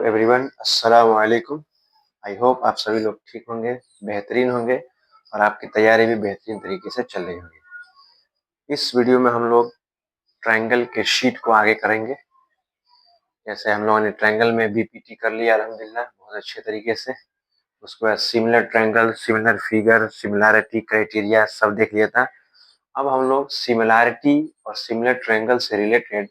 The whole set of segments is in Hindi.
एवरीवन, अस्सलाम वालेकुम। आई होप आप सभी लोग ठीक होंगे, बेहतरीन होंगे और आपकी तैयारी भी बेहतरीन तरीके से चल रही होगी। इस वीडियो में हम लोग ट्रायंगल के शीट को आगे करेंगे। जैसे हम लोगों ने ट्रायंगल में बीपीटी कर लिया अल्हम्दुलिल्लाह बहुत अच्छे तरीके से। उसके बाद similar triangle, similar figure, similarity criteria सब देख लिया था। अब हम लोग सिमिलैरिटी और सिमिलर ट्रायंगल से रिलेटेड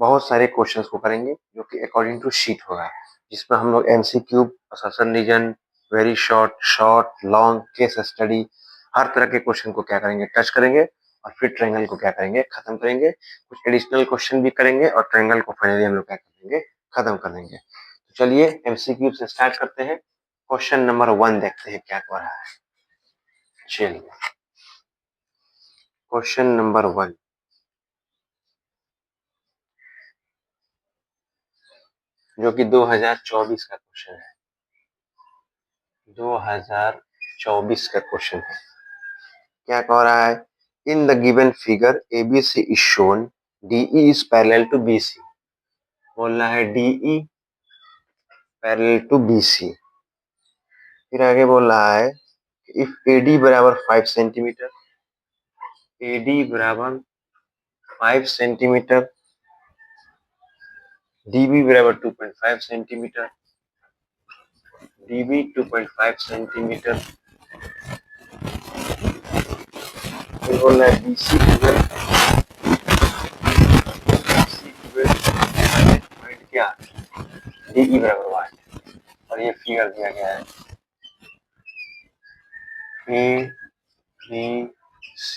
बहुत सारे क्वेश्चंस को करेंगे जो कि अकॉर्डिंग टू शीट होगा, जिसमें हम लोग MCQ, assertion reason, very short, short, long, case study, हर तरह के क्वेश्चन को क्या करेंगे, टच करेंगे और फिर ट्रायंगल को क्या करेंगे, खत्म करेंगे। कुछ एडिशनल क्वेश्चन भी करेंगे और ट्रायंगल को फाइनली हम लोग क्या करेंगे, खत्म कर देंगे। तो चलिए एमसीक्यू से स्टार्ट करते हैं। क्वेश्चन नंबर 1 देखते हैं क्या हो रहा है। चलिए क्वेश्चन नंबर 1 जो कि 2024 का क्वेश्चन है। 2024 का क्वेश्चन है। क्या कह रहा है? In the given figure ABC is shown DE is parallel to BC। बोलना है DE पैरेलल टू BC। फिर आगे बोल रहा है इफ AD बराबर 5 सेंटीमीटर, AD बराबर 5 सेंटीमीटर, DB बराबर 2.5 सेंटीमीटर, DB 2.5 सेंटीमीटर। फिर बोल रहा है BC क्या, DE बराबर 1 और ये फिगर दिया गया है A, B, C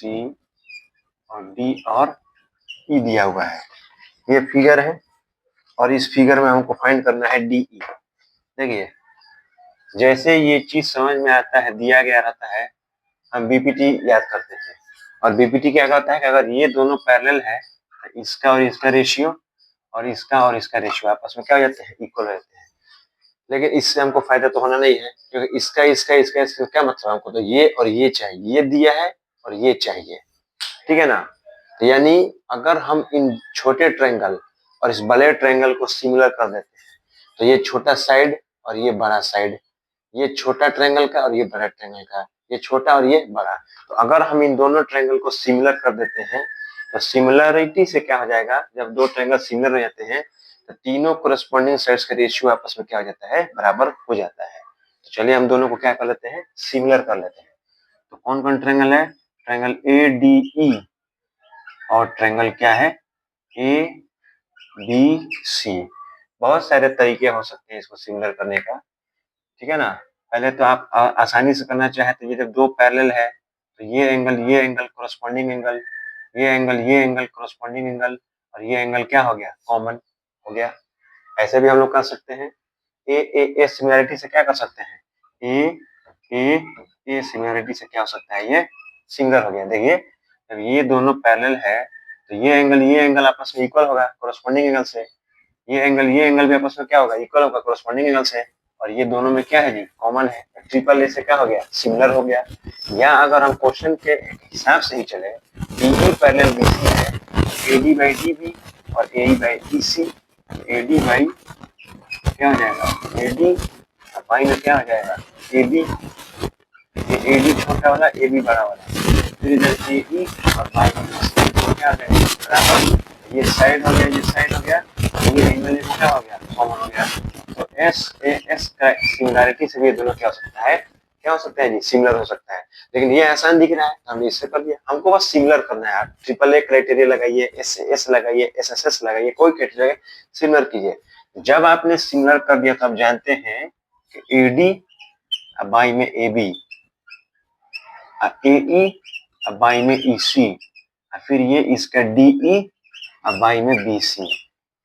और D और E दिया हुआ है। ये फिगर है और इस फिगर में हमको फाइंड करना है DE। देखिए जैसे ये चीज समझ में आता है, दिया गया रहता है, हम बीपीटी याद करते हैं। और बीपीटी क्या कहता है कि अगर ये दोनों पैरेलल है तो इसका और इसका रेशियो और इसका रेशियो आपस में क्या हो जाते हैं, इक्वल हो जाते हैं। लेकिन इससे हमको फायदा तो होना नहीं है, क्योंकि इसका क्या मतलब, हमको तो ये और ये चाहिए, ये दिया है और ये चाहिए, ठीक है ना। तो यानी अगर हम इन छोटे ट्रायंगल और इस बड़े ट्रायंगल को सिमिलर कर देते हैं तो ये छोटा साइड और ये बड़ा साइड, ये छोटा ट्रायंगल का और ये बड़ा ट्रायंगल का, ये छोटा और ये बड़ा। तो अगर हम इन दोनों ट्रायंगल को सिमिलर कर देते हैं तो सिमिलरिटी से क्या हो जाएगा, जब दो ट्रायंगल सिमिलर हो जाते हैं तो तीनों कोरस्पॉन्डिंग साइड्स का रेशियो आपस में क्या हो जाता है, बराबर हो जाता है। तो चलिए हम दोनों को क्या कर लेते हैं, सिमिलर कर लेते हैं। तो कौन कौन ट्रायंगल है? ट्रायंगल ADE और ट्रायंगल क्या है, ABC। बहुत सारे तरीके हो सकते हैं इसको सिमिलर करने का, ठीक है ना। पहले तो आप आसानी से करना चाहे तो ये जब दो पैरेलल है तो ये एंगल कोरस्पॉन्डिंग एंगल, ये एंगल कोरस्पॉन्डिंग एंगल और ये एंगल क्या हो गया, कॉमन हो गया। ऐसे भी हम लोग कर सकते हैं। ए सिमिलरिटी से क्या कर सकते हैं, ए सिमिलरिटी से क्या हो सकता है, ये सिंगल हो गया। देखिए जब ये दोनों पैरेलल है तो ये एंगल आपस में इक्वल होगा कोरस्पॉन्डिंग एंगल से, ये एंगल भी आपस में क्या होगा, इक्वल होगा कोरस्पॉन्डिंग एंगल से, और ये दोनों में क्या है जी, कॉमन है। ट्रिपल ए से क्या हो गया, सिमिलर हो गया। या अगर हम क्वेश्चन के हिसाब से ही चले, DE पैरेलल BC है, AD बाई DB और AE by EC, AD by क्या हो जाएगा, AD बाई में क्या हो जाएगा, AB, AD छोटा वाला AB बड़ा वाला, फिर इधर AE और बाई क्या हो जाएगा, बराबर। ये साइड हो गया, ये साइड हो गया, ये एंगल क्या हो गया, कॉमन हो गया। तो एस का सिमिलरिटी से भी ये दोनों क्या हो सकता है, क्या हो सकता है जी, सिमिलर हो सकता है। लेकिन ये आसान दिख रहा है तो हमने इससे कर दिया। हमको बस सिमिलर करना है। आप ट्रिपल ए क्राइटेरिया लगाइए, एस लगाइए, एस लगाइए, कोई क्राइटेरिया सिमिलर कीजिए। जब आपने सिमिलर कर दिया तो आप जानते हैं कि एडी बाई में AB, AE बाई में EC, फिर ये इसका DE बाई में BC,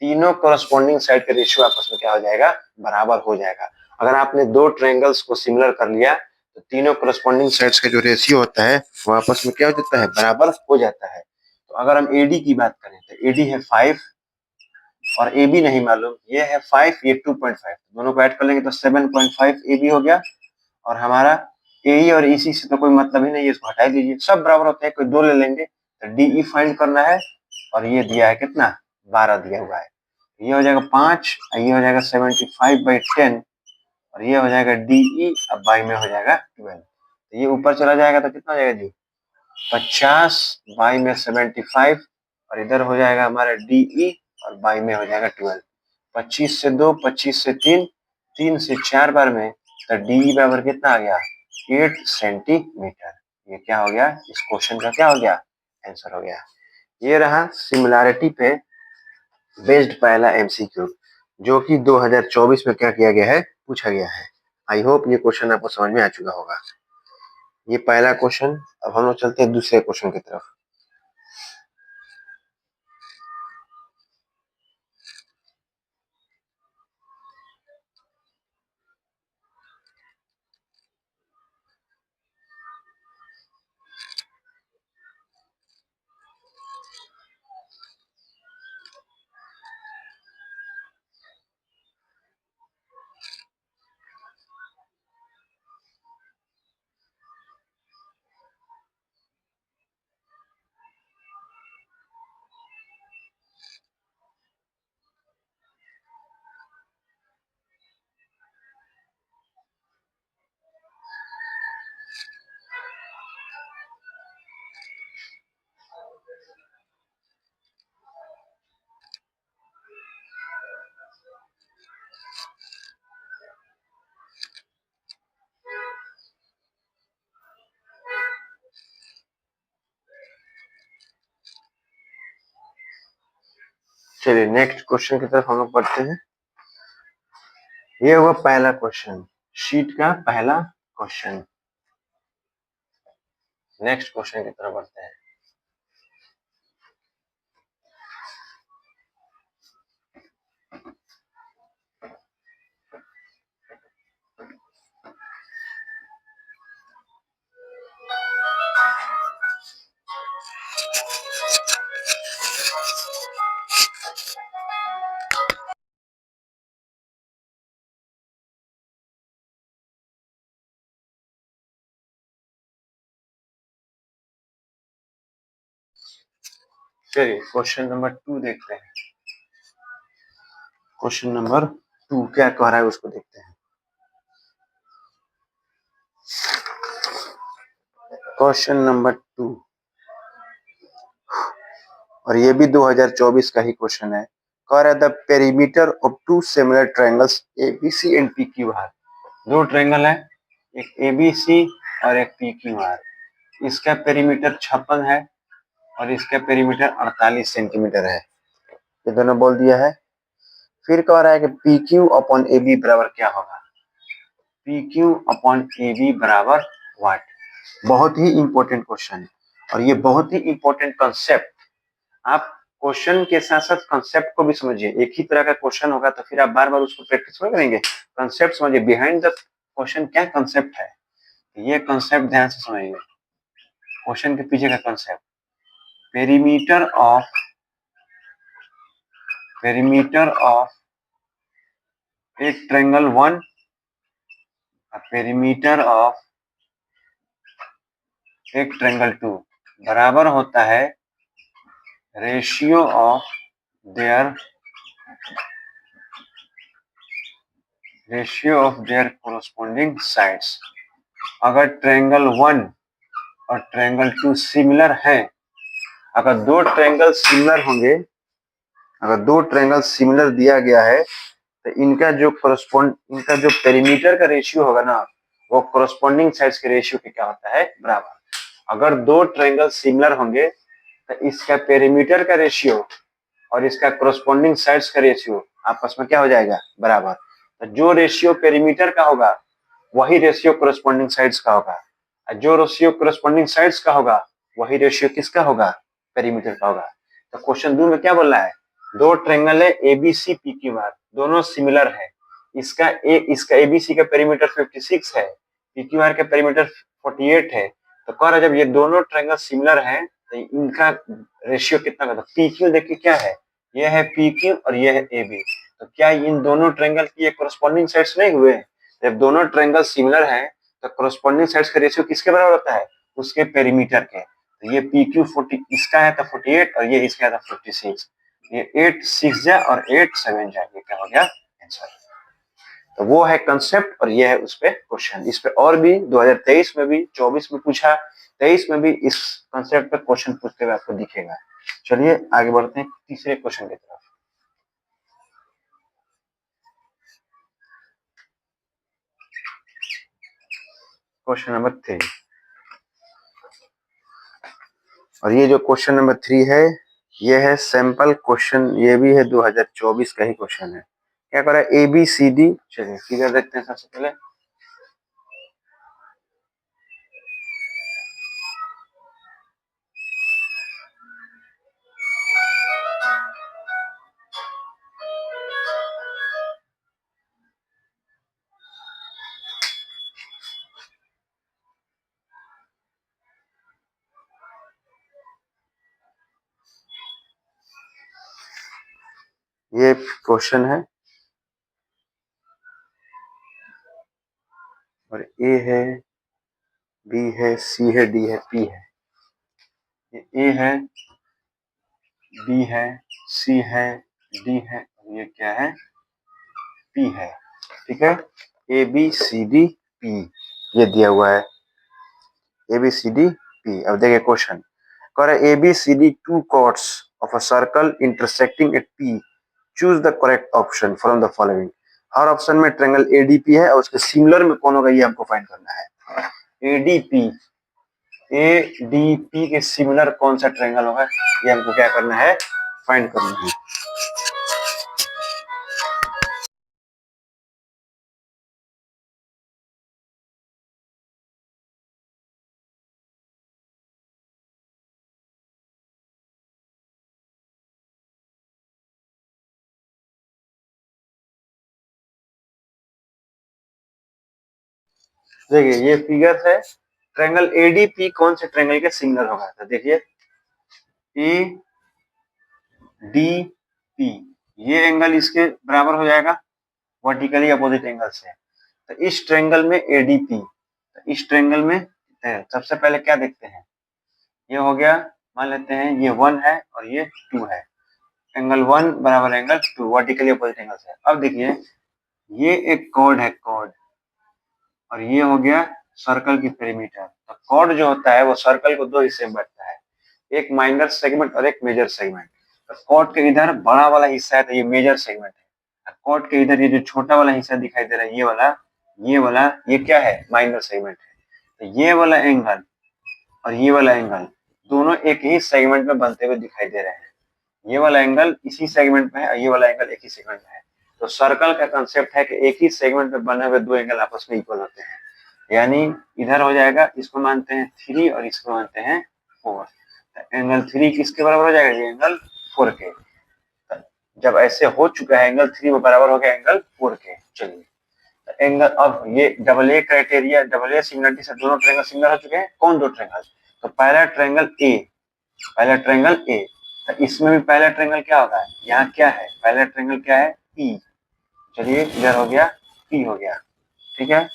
तीनों कोरस्पॉन्डिंग साइड का रेशियो आपस में क्या हो जाएगा, बराबर हो जाएगा। अगर आपने दो ट्रायंगल्स को सिमिलर कर लिया तो तीनों कोरस्पॉन्डिंग साइड्स का जो रेशियो होता है वो आपस में क्या हो जाता है, बराबर हो जाता है। तो अगर हम AD की बात करें तो AD है 5 और AB नहीं मालूम, ये है 5, ये 2.5, दोनों को ऐड कर लेंगे तो 7.5 AB हो गया। और हमारा AE और EC से तो कोई मतलब ही नहीं है, इसको हटा दीजिए, सब बराबर होते हैं, कोई दो ले लेंगे। तो DE फाइंड करना है और ये दिया है कितना, 12 दिया हुआ है। ये हो जाएगा 5, ये हो जाएगा 75/10, और ये हो जाएगा DE, अब बाई में हो जाएगा 12। तो ये ऊपर चला जाएगा तो कितना हो जाएगा जी, 50 बाई में 75, और इधर हो जाएगा हमारा DE, और बाई में हो जाएगा 12। 25 से 2, 25 से 3, 3 से 4 बार में, तो DE बराबर कितना आ गया, 8 सेंटीमीटर। ये क्या हो गया, इस क्वेश्चन का क्या हो गया, आंसर हो गया। ये रहा सिमिलैरिटी पे बेस्ड पहला MCQ, जो कि 2024 में क्या किया गया है, पूछा गया है। आई होप ये क्वेश्चन आपको समझ में आ चुका होगा। ये पहला क्वेश्चन। अब हम लोग चलते हैं दूसरे क्वेश्चन की तरफ। चलिए नेक्स्ट क्वेश्चन की तरफ हम लोग बढ़ते हैं। ये हुआ पहला क्वेश्चन, शीट का पहला क्वेश्चन। नेक्स्ट क्वेश्चन की तरफ बढ़ते हैं। चलिए क्वेश्चन नंबर 2 देखते हैं। क्वेश्चन नंबर 2 क्या कह रहा है उसको देखते हैं। क्वेश्चन नंबर 2, और ये भी 2024 का ही क्वेश्चन है। कह रहा है the perimeter of two similar triangles ABC and PQR। दो ट्रायंगल है, एक ABC और एक PQR। इसका पेरीमीटर 56 है और इसका पेरीमीटर 48 सेंटीमीटर है। ये दोनों बोल दिया है। फिर कह रहा है कि PQ अपॉन AB बराबर क्या होगा। PQ अपॉन AB बराबर व्हाट। बहुत ही इंपॉर्टेंट क्वेश्चन, और ये बहुत ही इंपॉर्टेंट कंसेप्ट। आप क्वेश्चन के साथ साथ कंसेप्ट को भी समझिए। एक ही तरह का क्वेश्चन होगा तो फिर आप बार बार उसको प्रैक्टिस नहीं करेंगे। कंसेप्ट समझिए, बिहाइंड द क्वेश्चन क्या कंसेप्ट है, ये कंसेप्ट ध्यान से समझिए। क्वेश्चन के पीछे का कंसेप्ट, पेरीमीटर ऑफ एक ट्रायंगल 1, पेरीमीटर ऑफ एक ट्रायंगल 2 बराबर होता है ratio of their corresponding sides. अगर ट्रायंगल 1 और ट्रायंगल 2 सिमिलर है, अगर दो ट्रायंगल सिमिलर होंगे, अगर दो ट्रायंगल सिमिलर दिया गया है, तो इनका जो पेरीमीटर का रेशियो होगा ना, वो कोरोस्पोंडिंग साइड्स के रेशियो के क्या होता है, बराबर। अगर दो ट्रायंगल सिमिलर होंगे तो इसका पेरीमीटर का रेशियो और इसका कोरोस्पोंडिंग साइड्स का रेशियो आपस में क्या हो जाएगा, बराबर। तो जो रेशियो पेरीमीटर का होगा वही रेशियो कोरोस्पोंडिंग साइड्स का होगा, और जो रेशियो कोरोस्पोंडिंग साइड्स का होगा वही रेशियो किसका होगा, पेरीमीटर का होगा। तो क्वेश्चन 2 में क्या बोल रहा है, दो ट्रायंगल है ABC PQR, दोनों सिमिलर है। इसका ABC का पेरीमीटर 56 है, PQR का पेरीमीटर 48 है। तो कह रहा है जब ये दोनों ट्रायंगल सिमिलर हैं तो इनका रेशियो कितना होगा। PQ देखिए क्या है, ये है PQ और ये है AB। तो क्या इन दोनों ट्रायंगल की कोरोस्पोंडिंग साइड्स नहीं हुए। जब दोनों ट्रायंगल सिमिलर हैं तो कोरोस्पोंडिंग साइड्स का रेशियो किसके बराबर होता है, उसके पेरीमीटर के। तो ये PQ 40 इसका है तो 48 और ये इसका है तो 56। ये 8 6 जा और 8 7 जा, ये क्या हो गया आंसर। तो वो है कंसेप्ट और ये है उस पे क्वेश्चन। इस पे और भी 2023 में भी 24 में पूछा, 23 में भी इस कंसेप्ट पे क्वेश्चन पूछते हुए आपको दिखेगा। चलिए आगे बढ़ते हैं तीसरे क्वेश्चन की तरफ। क्वेश्चन नंबर 3, और ये जो क्वेश्चन नंबर 3 है ये है सैंपल क्वेश्चन, ये भी है 2024 का ही क्वेश्चन है। क्या करा ABCD, चलिए फिगर देखते हैं सबसे पहले। ये क्वेश्चन है और A है, B है, C है, D है, P है। ये A है, B है, C है, D है और ये क्या है P है। ठीक है, ABCD P ये दिया हुआ है ABCD P। अब देखिए क्वेश्चन कह रहा है ABCD two chords of a circle intersecting at P, choose the correct option from the following. हर ऑप्शन में ट्रायंगल ADP है और उसके सिमिलर में कौन होगा ये हमको फाइंड करना है। ADP ADP के सिमिलर कौन सा ट्रायंगल होगा ये हमको क्या करना है, फाइंड करना है। देखिए ये फिगर है, ट्रायंगल ADP कौन से ट्रायंगल के सिमिलर होगा। तो देखिए ADP ये एंगल इसके बराबर हो जाएगा वर्टिकली अपोजिट एंगल से। तो इस ट्रायंगल में ADP, तो इस ट्रायंगल में सबसे पहले क्या देखते हैं, ये हो गया, मान लेते हैं ये 1 है और ये 2 है, एंगल 1 बराबर एंगल 2 वर्टिकली अपोजिट एंगल से। अब देखिए ये एक कॉर्ड है, कॉर्ड, और ये हो गया सर्कल की पेरीमीटर। तो कॉर्ड जो होता है वो सर्कल को दो हिस्से में बांटता है, एक माइनर सेगमेंट और एक मेजर सेगमेंट। तो कॉर्ड के इधर बड़ा वाला हिस्सा है तो ये मेजर सेगमेंट है, कॉर्ड के इधर ये जो छोटा वाला हिस्सा दिखाई दे रहा है ये वाला ये क्या है माइनर सेगमेंट है। तो ये वाला एंगल और ये वाला एंगल दोनों एक ही सेगमेंट में बनते हुए दिखाई दे रहे हैं। ये वाला एंगल इसी सेगमेंट में है और ये वाला एंगल एक ही सेगमेंट में है। तो सर्कल का कंसेप्ट है कि एक ही सेगमेंट में बने हुए दो एंगल आपस में इक्वल होते हैं, यानी इधर हो जाएगा, इसको मानते हैं 3 और इसको मानते हैं 4। तो एंगल 3 किसके बराबर हो जाएगा, ये एंगल 4 के। तो जब ऐसे हो चुका है एंगल 3 बराबर हो गया एंगल 4 के। चलिए तो एंगल, अब ये double A criteria, double A similarity से दोनों ट्रायंगल सिमिलर हो चुके हैं। कौन दो ट्रायंगल, तो पहला ट्रायंगल ए, पहला ट्रायंगल ए, तो इसमें भी पहला ट्रायंगल क्या होगा, यहाँ क्या है पहला ट्रायंगल क्या है पी। चलिए इधर हो गया पी हो गया, ठीक है,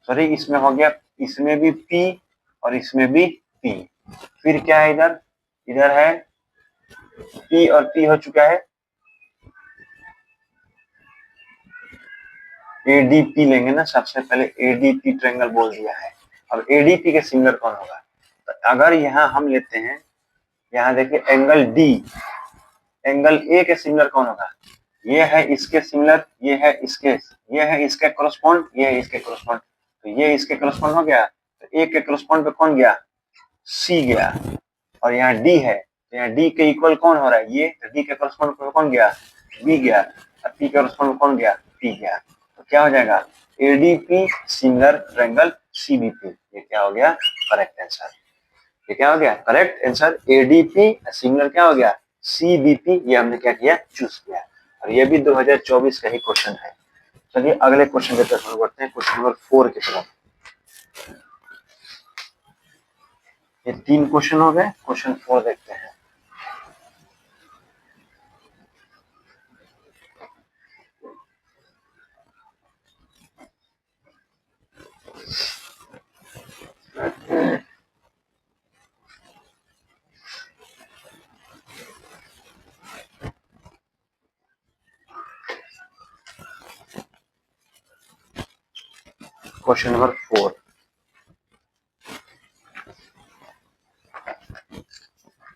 सॉरी इसमें हो गया, इसमें भी पी और इसमें भी पी। फिर क्या है इधर, इधर है पी और पी हो चुका है, एडीपी लेंगे ना, सबसे पहले एडीपी ट्रायंगल बोल दिया है। अब एडीपी के सिमिलर कौन होगा, तो अगर यहाँ हम लेते हैं, यहाँ देखिए एंगल डी, एंगल ए के सिमिलर कौन होगा, ये है इसके सिमिलर, ये है इसके, ये है इसके करस्पॉन्ड, ये है इसके करस्पॉन्ड। तो ये इसके करस्पॉन्ड हो गया, तो ए के करस्पॉन्ड पे कौन गया, सी गया। और यहाँ डी है, तो यहाँ डी के इक्वल कौन हो रहा है, ये, तो डी के करस्पॉन्ड पे कौन गया, बी गया, और पी के करस्पॉन्ड कौन गया, पी गया। तो क्या हो जाएगा, एडीपी सिमिलर ट्रायंगल सीबीपी, ये क्या हो गया करेक्ट आंसर। ये क्या हो गया करेक्ट आंसर, एडीपी सिमिलर क्या हो गया सीबीपी, ये हमने क्या किया चूज किया। और ये भी 2024 का ही क्वेश्चन है। चलिए अगले क्वेश्चन की तरफ बढ़ते हैं, क्वेश्चन नंबर 4 की तरफ। ये 3 क्वेश्चन हो गए, क्वेश्चन 4 देखते हैं। क्वेश्चन नंबर 4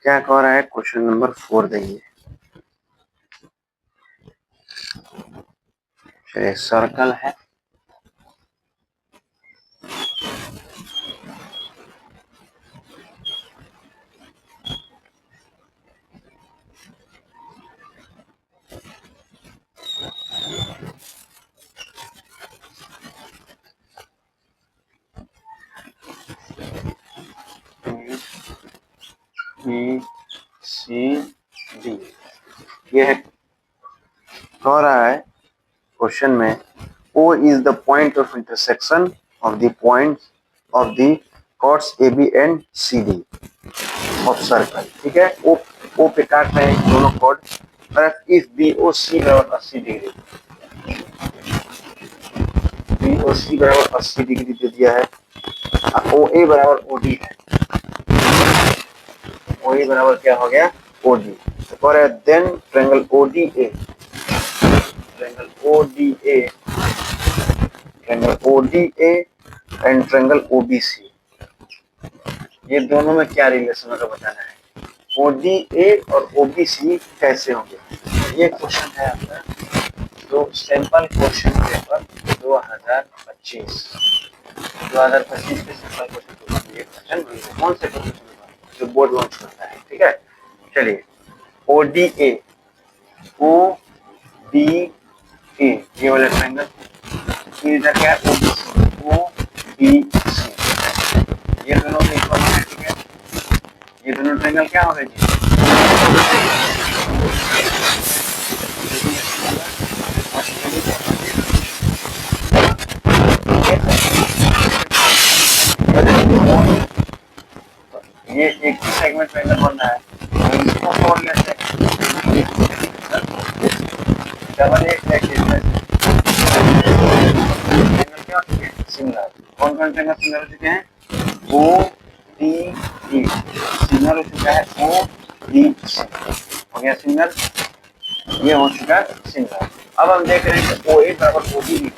क्या कह रहा है, क्वेश्चन नंबर 4 देखिए। चलिए, सर्कल है, बी सी डी, ये है, कह रहा है क्वेश्चन में O is the point of intersection of the points of the chords AB and CD of circle। ठीक है, O पे काट रहे हैं दोनों कॉर्ड, और इफ BOC बराबर 80 डिग्री, BOC बराबर 80 डिग्री दे दिया है, OA बराबर OD है, OA बराबर क्या हो गया, OD। तो कह रहा है then triangle ODA, triangle ODA, triangle ODA and triangle OBC, ये दोनों में क्या रिलेशन होगा बताना है। ODA और OBC कैसे होंगे, ये क्वेश्चन है आपका जो सैंपल क्वेश्चन पेपर 2025 के सैंपल क्वेश्चन पेपर में ये क्वेश्चन कौन से क्वेश्चन जो बोर्ड लॉन्च करता है। ठीक है, चलिए ODA, ODA ये वाला ट्रायंगल, इधर क्या है OBC, ये दोनों इक्वल है। ठीक है, ये दोनों ट्रायंगल क्या हो गए जी, ये एक ही सेगमेंट ट्रायंगल बन रहा है, तो इसको तोड़ लेते हैं, डबल एक ट्रायंगल क्या हो चुके हैं, सिमिलर। कौन कौन ट्रायंगल सिमिलर हो चुके हैं, ODE सिमिलर हो चुका है, OBC हो गया सिमिलर, ये हो चुका है सिमिलर। अब हम देख रहे हैं कि OA बराबर OD है,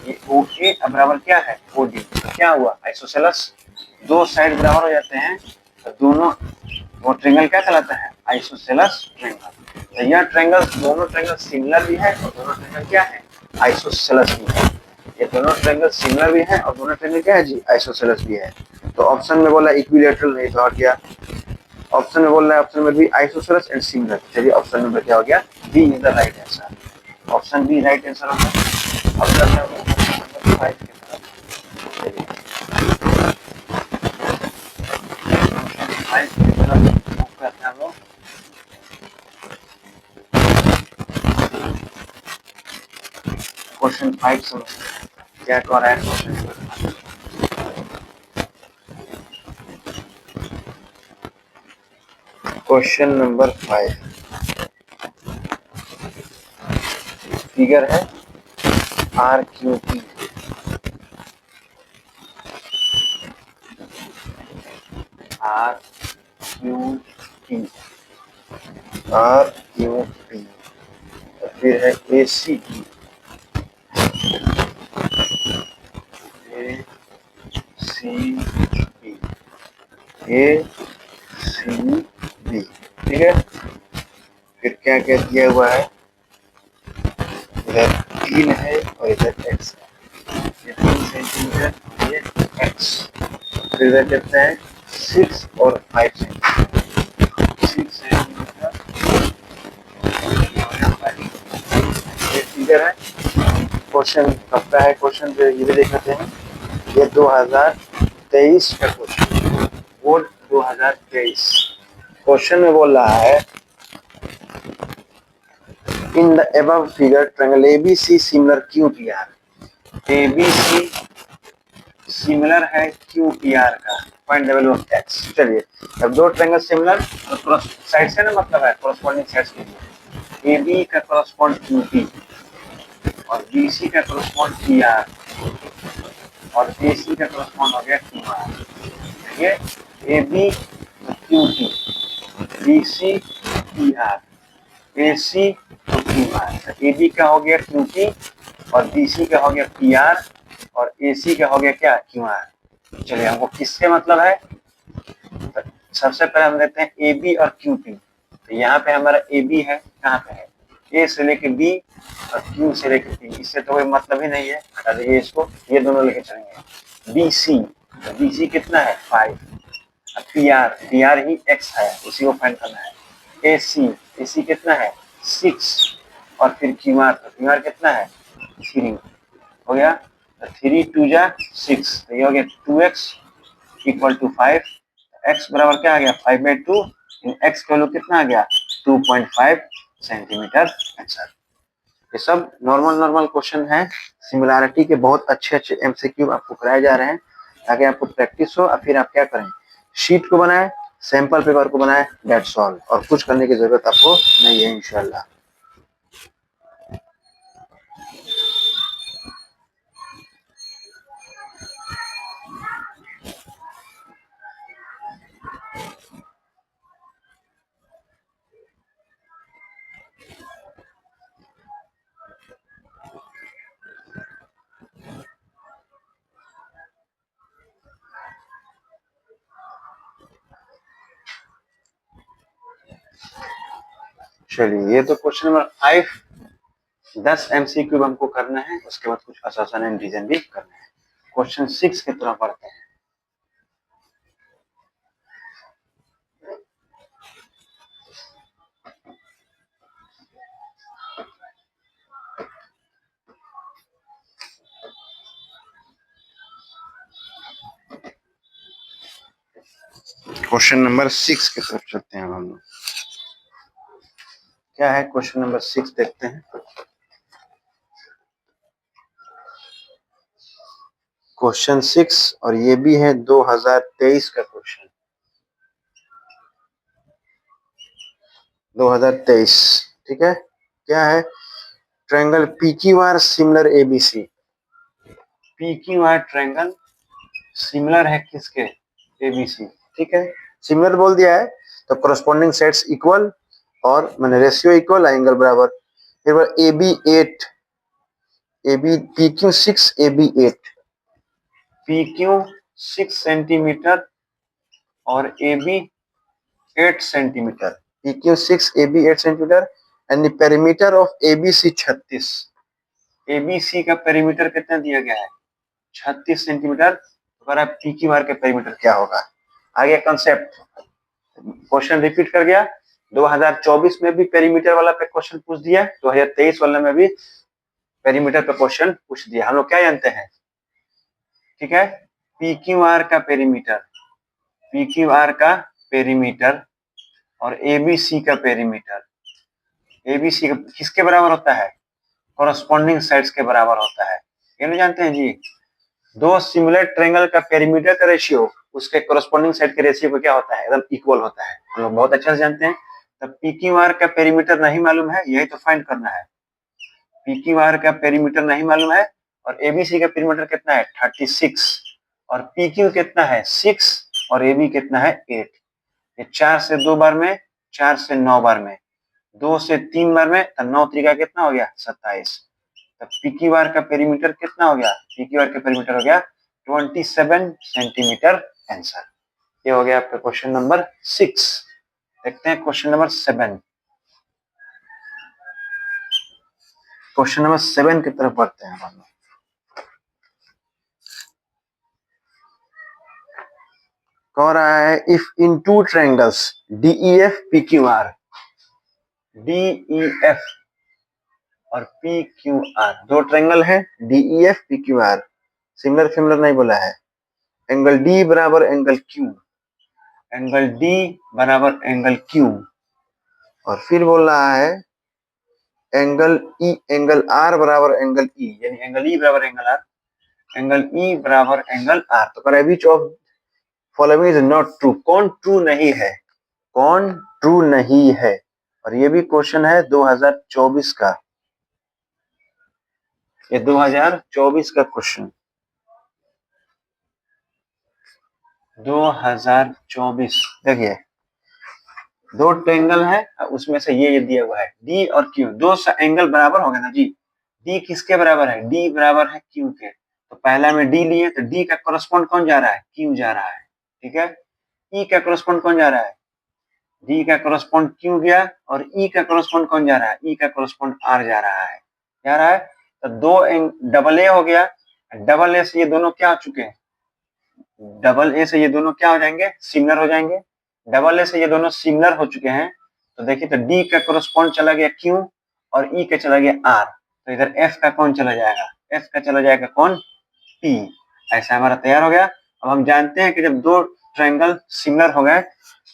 ये OA बराबर क्या है, OD, क्या हुआ, आइसोसेलेस, दो साइड बराबर हो जाते हैं तो दोनों, वो ट्रायंगल क्या कहलाता है, आइसोसेलेस ट्रायंगल। तो यह ट्रायंगल, दोनों ट्रायंगल सिमिलर भी है और दोनों ट्रायंगल क्या है, आइसोसेलेस भी है। ये दोनों ट्रायंगल सिमिलर भी है और दोनों ट्रायंगल क्या है जी, आइसोसेलेस भी है। तो ऑप्शन में बोला इक्विलैटरल, नहीं तो हट गया। ऑप्शन में बोल रहा है, ऑप्शन में भी आइसोसेलेस एंड सिमिलर, चलिए ऑप्शन नंबर क्या हो गया, B is the right answer, option B right answer होगा। अब चलते हैं नंबर 5 की तरफ, चलिए 5 की तरफ मूव करते हैं हम लोग। क्वेश्चन 5 समझते हैं क्या कह रहा है question number 5। Question number 5 figure है RQT, RQT, फिर है ACB, ACB, ठीक है। फिर क्या क्या दिया हुआ है, इधर 3 है और इधर x है, ये 3 सेंटीमीटर, ये x, फिर इधर कितना है 6 और 5 सेंटीमीटर, 6 सेंटीमीटर, ये फिगर है। क्वेश्चन कब का है, क्वेश्चन ये भी देख लेते हैं, ये 2023 का क्वेश्चन, बोर्ड 2023। क्वेश्चन में बोल रहा है in the above figure triangle ABC similar QPR, ABC similar है QPR का, point the value of x। चलिए अब दो ट्रायंगल सिमिलर तो साइड से ना मतलब है कॉरस्पॉन्डिंग साइड्स के लिए, AB का कॉरस्पॉन्ड QP और BC का कॉरस्पॉन्ड PR और AC का कॉरस्पॉन्ड हो गया QR। ये AB QT, BC PR, AC तो QR। AB का हो गया QT और BC का हो गया PR और AC का हो गया क्या, QR। चलिए हमको किसके मतलब है, तो सबसे पहले हम देखते हैं AB और QP। तो यहाँ पे हमारा AB है, कहाँ पे है, A से लेके B और Q से लेके P, इससे तो कोई मतलब ही नहीं है, हटा दीजिए इसको, ये दोनों लेके चलेंगे। BC, तो BC कितना है 5, PR ही X है, उसी को फाइंड करना है। AC कितना है 6, और फिर QR, तो QR कितना है 3, हो गया। तो 3 2 जा 6, तो ये हो गया 2x इक्वल टू 5। x बराबर क्या आ गया 5/2, x का वैल्यू कितना आ गया 2.5 सेंटीमीटर आंसर। ये सब नॉर्मल नॉर्मल क्वेश्चन है, सिमिलैरिटी के बहुत अच्छे अच्छे एमसीक्यू आपको कराए जा रहे हैं ताकि आपको प्रैक्टिस हो, और फिर आप क्या करें, शीट को बनाए, सैंपल पेपर को बनाए, दैट्स ऑल, और कुछ करने की जरूरत आपको नहीं है इंशाल्लाह। चलिए ये तो क्वेश्चन नंबर 5, 10 एमसीक्यू हमको करना है, उसके बाद कुछ आसान एंड रीजन भी करना है। क्वेश्चन 6 की तरफ बढ़ते हैं। क्वेश्चन नंबर 6 की तरफ चलते हैं हम लोग। क्या है क्वेश्चन नंबर 6, देखते हैं। क्वेश्चन 6, और ये भी है 2023 का क्वेश्चन, 2023, ठीक है। क्या है, triangle PQR similar ABC। PQR triangle similar है किसके, ABC, ठीक है। सिमिलर बोल दिया है तो कोरोस्पोंडिंग साइड्स इक्वल, और मैंने रेशियो इक्वल, एंगल बराबर। फिर AB 8, AB PQ 6 AB 8, PQ 6 centimetre और AB 8 centimetre, PQ 6 AB 8 centimetre, and the perimeter of ABC 36। ABC का पेरीमीटर कितना दिया गया है 36 सेंटीमीटर। तो PQR के पेरीमीटर क्या होगा, आगे कंसेप्ट, क्वेश्चन रिपीट कर गया। 2024 में भी पेरीमीटर वाला पे क्वेश्चन पूछ दिया, 2023 वाला में भी पेरीमीटर पे क्वेश्चन पूछ दिया। हम लोग क्या जानते हैं, ठीक है, PQR का पेरीमीटर, PQR का पेरीमीटर और ABC का पेरीमीटर, ABC का किसके बराबर होता है, कोरस्पोंडिंग साइड्स के बराबर होता है। ये नहीं जानते हैं जी, दो सिमिलर ट्रायंगल का पेरीमीटर का रेशियो उसके कोरस्पोंडिंग साइड के रेशियो को क्या होता है, एकदम इक्वल होता है। हम लोग बहुत अच्छे से जानते हैं। तब PQR का पेरीमीटर नहीं मालूम है, यही तो फाइंड करना है। PQR का पेरीमीटर नहीं मालूम है, और ABC का पेरीमीटर कितना है 36, और PQ कितना है 6, और AB कितना है 8। ये 4 से 2 बार में, 4 से 9 बार में, 2 से 3 बार में, तो 9 त्रिका कितना हो गया 27। तो PQR का पेरीमीटर कितना हो गया, PQR का पेरीमीटर हो गया 27 सेंटीमीटर आंसर। ये हो गया आपका क्वेश्चन नंबर 6। देखते हैं क्वेश्चन नंबर 7। क्वेश्चन नंबर 7 की तरफ बढ़ते हैं हम लोग। कह रहा है if in two triangles DEF PQR, DEF और PQR, दो ट्रायंगल है DEF PQR, सिमिलर सिमिलर नहीं बोला है। एंगल D बराबर एंगल Q, एंगल D बराबर एंगल Q, और फिर बोल रहा है एंगल E, एंगल R बराबर एंगल E, यानी एंगल E बराबर एंगल R, एंगल E बराबर एंगल R। तो कह रहा है which of following is not true, कौन ट्रू नहीं है, कौन ट्रू नहीं है। और ये भी क्वेश्चन है 2024 का, ये 2024 का क्वेश्चन, 2024। देखिए दो ट्रायंगल है, उसमें से ये दिया हुआ है डी और क्यू, दो एंगल बराबर हो गया ना जी। डी किसके बराबर है, डी बराबर है क्यू के, तो पहला में डी लिए तो डी का करस्पॉन्ड कौन जा रहा है, क्यू जा रहा है, ठीक है। ई का करस्पॉन्ड कौन जा रहा है, डी का करस्पॉन्ड क्यू गया, और ई का करस्पॉन्ड कौन जा रहा है, ई का करस्पॉन्ड आर जा रहा है, तो दो डबल ए हो गया, डबल ए से ये दोनों क्या हो चुके हैं, डबल ए से ये दोनों क्या हो जाएंगे, सिमिलर हो जाएंगे, डबल ए से ये दोनों सिमिलर हो चुके हैं, तो देखिए तो डी का करस्पॉन्ड चला गया क्यू और ई का चला गया आर, तो इधर एफ का कौन चला जाएगा, एफ का चला जाएगा कौन, पी। ऐसा हमारा तैयार हो गया। अब हम जानते हैं कि जब दो ट्रायंगल सिमिलर हो गए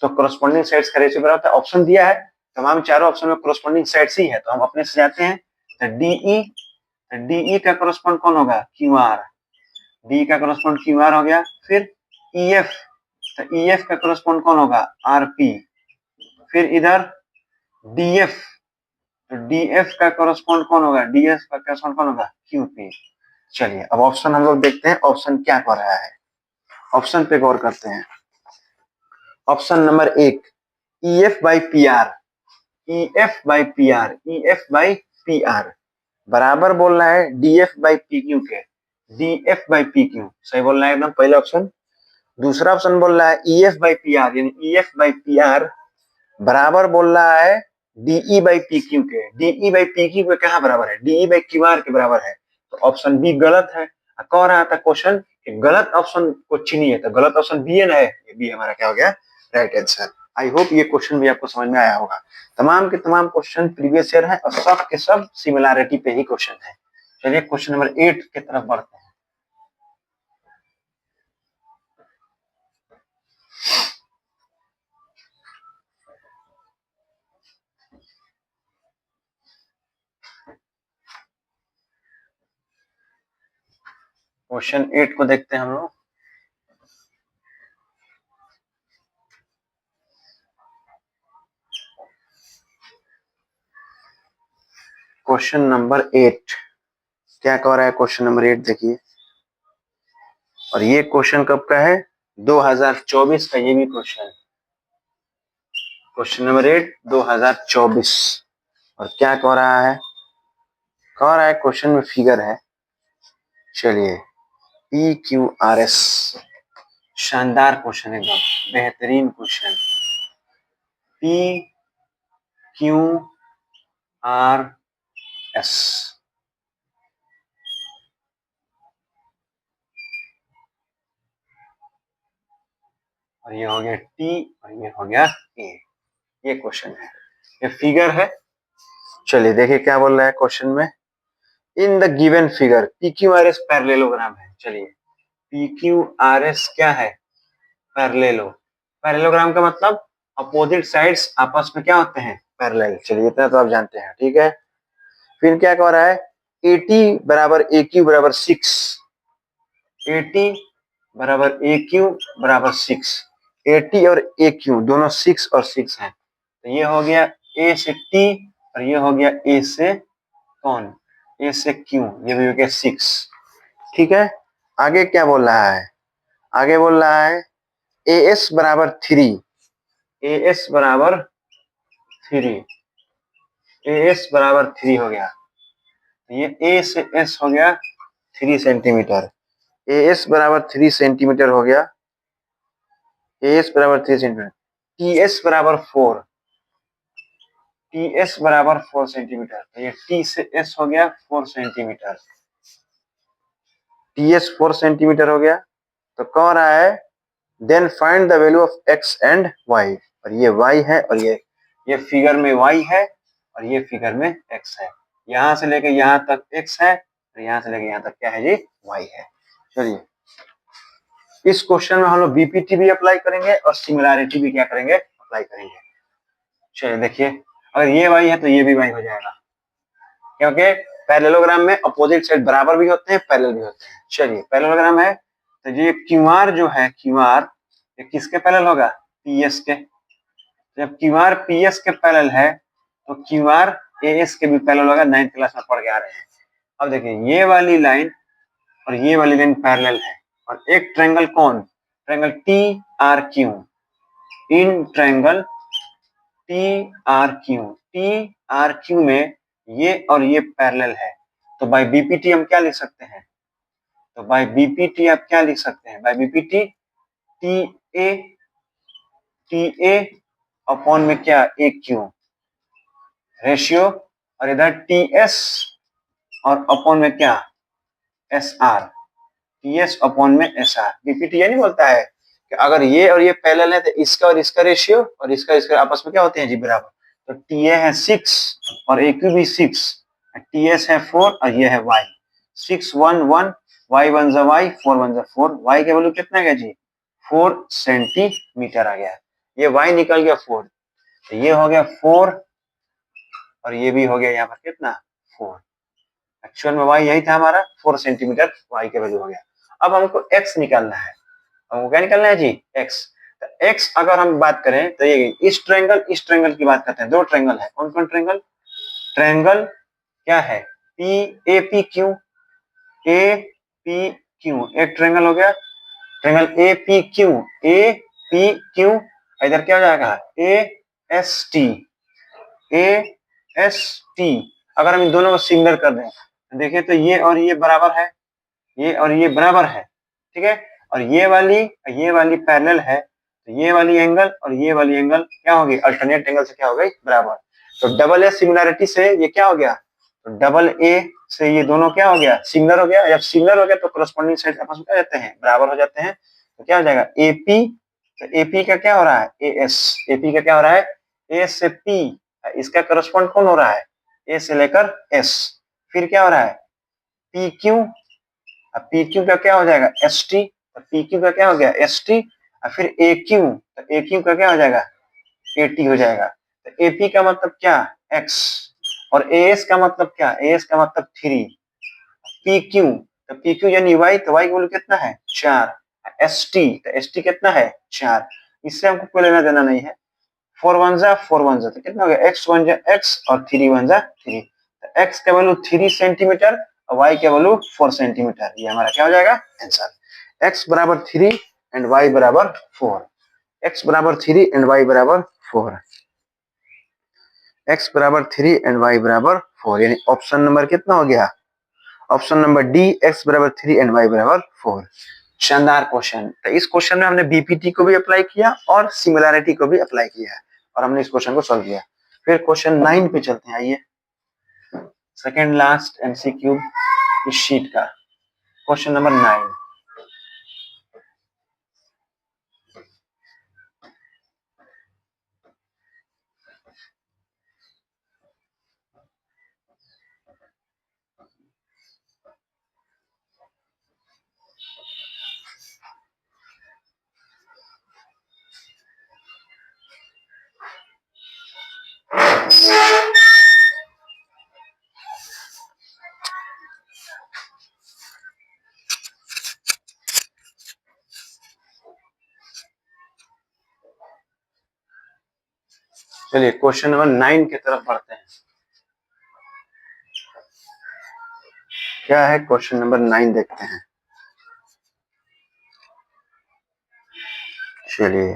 तो करस्पॉन्डिंग साइड्स का रेशियो बराबर होता है। ऑप्शन दिया है, तमाम चारों ऑप्शन में करस्पॉन्डिंग साइड्स ही है, तो हम अपने से जाते हैं, तो डीई का करस्पॉन्ड कौन होगा, क्यू आर, डी का करस्पॉन्ड क्यू आर हो गया। फिर ईएफ, तो ईएफ का करस्पॉन्ड कौन होगा, आर पी। फिर इधर डीएफ, तो डीएफ का करस्पॉन्ड कौन होगा, डीएफ का करस्पॉन्ड कौन होगा, क्यूपी। चलिए अब ऑप्शन हम लोग देखते हैं, ऑप्शन क्या कर रहा है, ऑप्शन पे गौर करते हैं। Option number 1, EF by P R, EF by P R, EF by P R बराबर बोल रहा है डीएफ बाई पी क्यू के, डीएफ बाई पी क्यू, सही बोल रहा है एकदम पहला ऑप्शन। दूसरा ऑप्शन बोल रहा है ईएफ बाई पी आर, यानी ईएफ बाई पी आर बराबर बोल रहा है डीई बाई पी क्यू के, डीई बाई पी क्यू के कहाँ बराबर है, डीई बाई क्यू आर के बराबर है, तो ऑप्शन बी गलत है। कह रहा था क्वेश्चन कि गलत ऑप्शन को चुनिए, तो गलत ऑप्शन बी है ना, ये बी हमारा क्या हो गया, राइट आंसर। आई होप ये क्वेश्चन भी आपको समझ में आया होगा। तमाम के तमाम क्वेश्चन प्रीवियस ईयर है और सब के सब सिमिलैरिटी पे ही क्वेश्चन है। चलिए क्वेश्चन नंबर 8 की तरफ बढ़ते हैं। क्वेश्चन 8 को देखते हैं हम लोग। क्वेश्चन नंबर 8 क्या कह रहा है, क्वेश्चन नंबर 8 देखिए, और ये क्वेश्चन कब का है, 2024 का ये भी क्वेश्चन, क्वेश्चन नंबर 8 2024। और क्या कह रहा है, कह रहा है क्वेश्चन में फिगर है, चलिए पी क्यू आर एस, शानदार क्वेश्चन, एकदम बेहतरीन question, P Q R S, और ये हो गया टी और ये हो गया ए, ये क्वेश्चन है, ये फिगर है। चलिए देखिए क्या बोल रहा है क्वेश्चन में, इन the given figure P Q R S parallelogram है। चलिए पी क्यू आर एस क्या है, पैरेललो, पैरेललोग्राम का मतलब अपोजिट साइड्स आपस में क्या होते हैं, पैरेलल। चलिए इतना तो आप जानते हैं, ठीक है। फिर क्या कह रहा है, एटी बराबर ए क्यू बराबर 6, एटी बराबर ए क्यू बराबर 6, एटी और ए क्यू दोनों 6 और 6 हैं, तो ये हो गया ए से टी और ये हो गया ए से कौन, ए से क्यू, ये भी हो गया 6, ठीक है। आगे क्या बोल रहा है, आगे बोल रहा है ए एस बराबर 3, ए एस बराबर 3, ए एस बराबर 3 हो गया, तो ये ए से एस हो गया 3 सेंटीमीटर, ए एस बराबर 3 सेंटीमीटर हो गया, ए एस बराबर 3 सेंटीमीटर, टी एस बराबर 4, टी एस बराबर 4 सेंटीमीटर, तो ये टी से एस हो गया 4 सेंटीमीटर, टी एस 4 सेंटीमीटर हो गया। तो कह रहा है then find the value of x and y, और ये वाई है और ये फिगर में वाई है और ये फिगर में एक्स है, यहां से लेके यहां तक एक्स है और यहां से लेके यहां तक क्या है जी, वाई है। चलिए इस क्वेश्चन में हम लोग बीपीटी भी अप्लाई करेंगे और सिमिलैरिटी भी क्या करेंगे, अप्लाई करेंगे। चलिए देखिए, अगर ये वाई है तो ये भी वाई हो जाएगा, क्योंकि पैरेललोग्राम में अपोजिट साइड बराबर भी होते हैं, पैरेलल भी होते हैं। चलिए पैरेललोग्राम है तो ये क्यू आर जो है, क्यू आर ये किसके पैरेलल होगा, पी एस के, जब क्यू आर पी एस के पैरेलल है तो क्यू आर ए एस के भी पैरेलल होगा, 9th क्लास में पढ़ के आ रहे हैं। अब देखिए ये वाली लाइन और ये वाली लाइन पैरेलल है, और एक ट्रायंगल कौन, triangle T R Q, in triangle T R Q, T R Q में ये और ये पैरेलल है, तो बाय बीपीटी हम क्या लिख सकते हैं, तो बाय बीपीटी आप क्या लिख सकते हैं, by BPT T A upon में क्या ए क्यू रेशियो, और इधर टी एस और अपॉन में क्या S R, T S upon में एस आर। बीपीटी ये नहीं बोलता है कि अगर ये और ये पैरेलल है तो इसका और इसका रेशियो और इसका आपस में क्या होते हैं जी, बराबर। तो टी ए है 6 और ए क्यू भी 6, टी एस है 4 और ये है वाई। 6 1 1 वाई 1 जा वाई, 4 1 जा 4, वाई का वैल्यू कितना गया जी 4 सेंटीमीटर आ गया। ये वाई निकल गया 4, तो ये हो गया 4 और ये भी हो गया यहाँ पर कितना 4। एक्चुअल में वाई यही था हमारा 4 सेंटीमीटर, वाई का वैल्यू हो गया। अब हमको एक्स निकालना है, हमको क्या निकालना है जी एक्स। तो एक्स अगर हम बात करें तो ये इस ट्रायंगल की बात करते हैं। दो ट्रायंगल है, कौन कौन ट्रायंगल, ट्रायंगल क्या है P A P Q, A P Q एक ट्रायंगल हो गया। ट्रायंगल ए पी क्यू, इधर क्या हो जाएगा A S T, A S T. अगर हम इन दोनों को सिमिलर कर दें देखिए तो ये और ये बराबर है, ये और ये बराबर है, ठीक है। और ये वाली पैरेलल है, तो ये वाली एंगल और ये वाली एंगल क्या होगी, अल्टरनेट एंगल से क्या हो गई बराबर। तो डबल ए सिमिलैरिटी से ये क्या हो गया, तो डबल ए से ये दोनों क्या हो गया सिमिलर हो गया। जब सिमिलर हो गया तो कॉरेस्पॉन्डिंग साइड आपस में क्या जाते हैं बराबर हो जाते हैं। तो क्या हो जाएगा एपी, तो एपी का क्या हो रहा है ए एस, एपी का क्या हो रहा है ए से पी, इसका करस्पॉन्ड कौन हो रहा है ए से लेकर एस। फिर क्या हो रहा है पी क्यू, अब पी क्यू का क्या हो जाएगा एस टी, तो पी क्यू का क्या हो गया एस टी। और फिर ए क्यू, तो ए क्यू का क्या हो जाएगा ए टी हो जाएगा। तो ए पी का मतलब क्या एक्स, और ए एस का मतलब क्या, ए एस का मतलब 3, पी क्यू, तो पी क्यू यानी वाई, तो वाई का वैल्यू कितना है 4, एस टी, तो एस टी कितना है 4। इससे हमको कोई लेना देना नहीं है। 4 1 जा 4 1 जा, तो कितना हो गया x 1 जा x और 3 1 जा 3। तो x का वैल्यू 3 सेंटीमीटर और y का वैल्यू 4 सेंटीमीटर, ये हमारा क्या हो जाएगा आंसर। x बराबर 3 एंड y बराबर 4, x बराबर 3 एंड y बराबर 4, x बराबर 3 एंड y बराबर 4, यानी ऑप्शन नंबर कितना हो गया, ऑप्शन नंबर डी x बराबर 3 एंड y बराबर 4। शानदार क्वेश्चन। तो इस क्वेश्चन में हमने बीपीटी को भी अप्लाई किया और सिमिलैरिटी को भी अप्लाई किया है और हमने इस क्वेश्चन को सॉल्व किया। फिर क्वेश्चन 9 पे चलते हैं, आइए सेकंड लास्ट एमसीक्यू इस शीट का, क्वेश्चन नंबर 9। चलिए क्वेश्चन नंबर 9 की तरफ बढ़ते हैं। क्या है क्वेश्चन नंबर 9 देखते हैं। चलिए,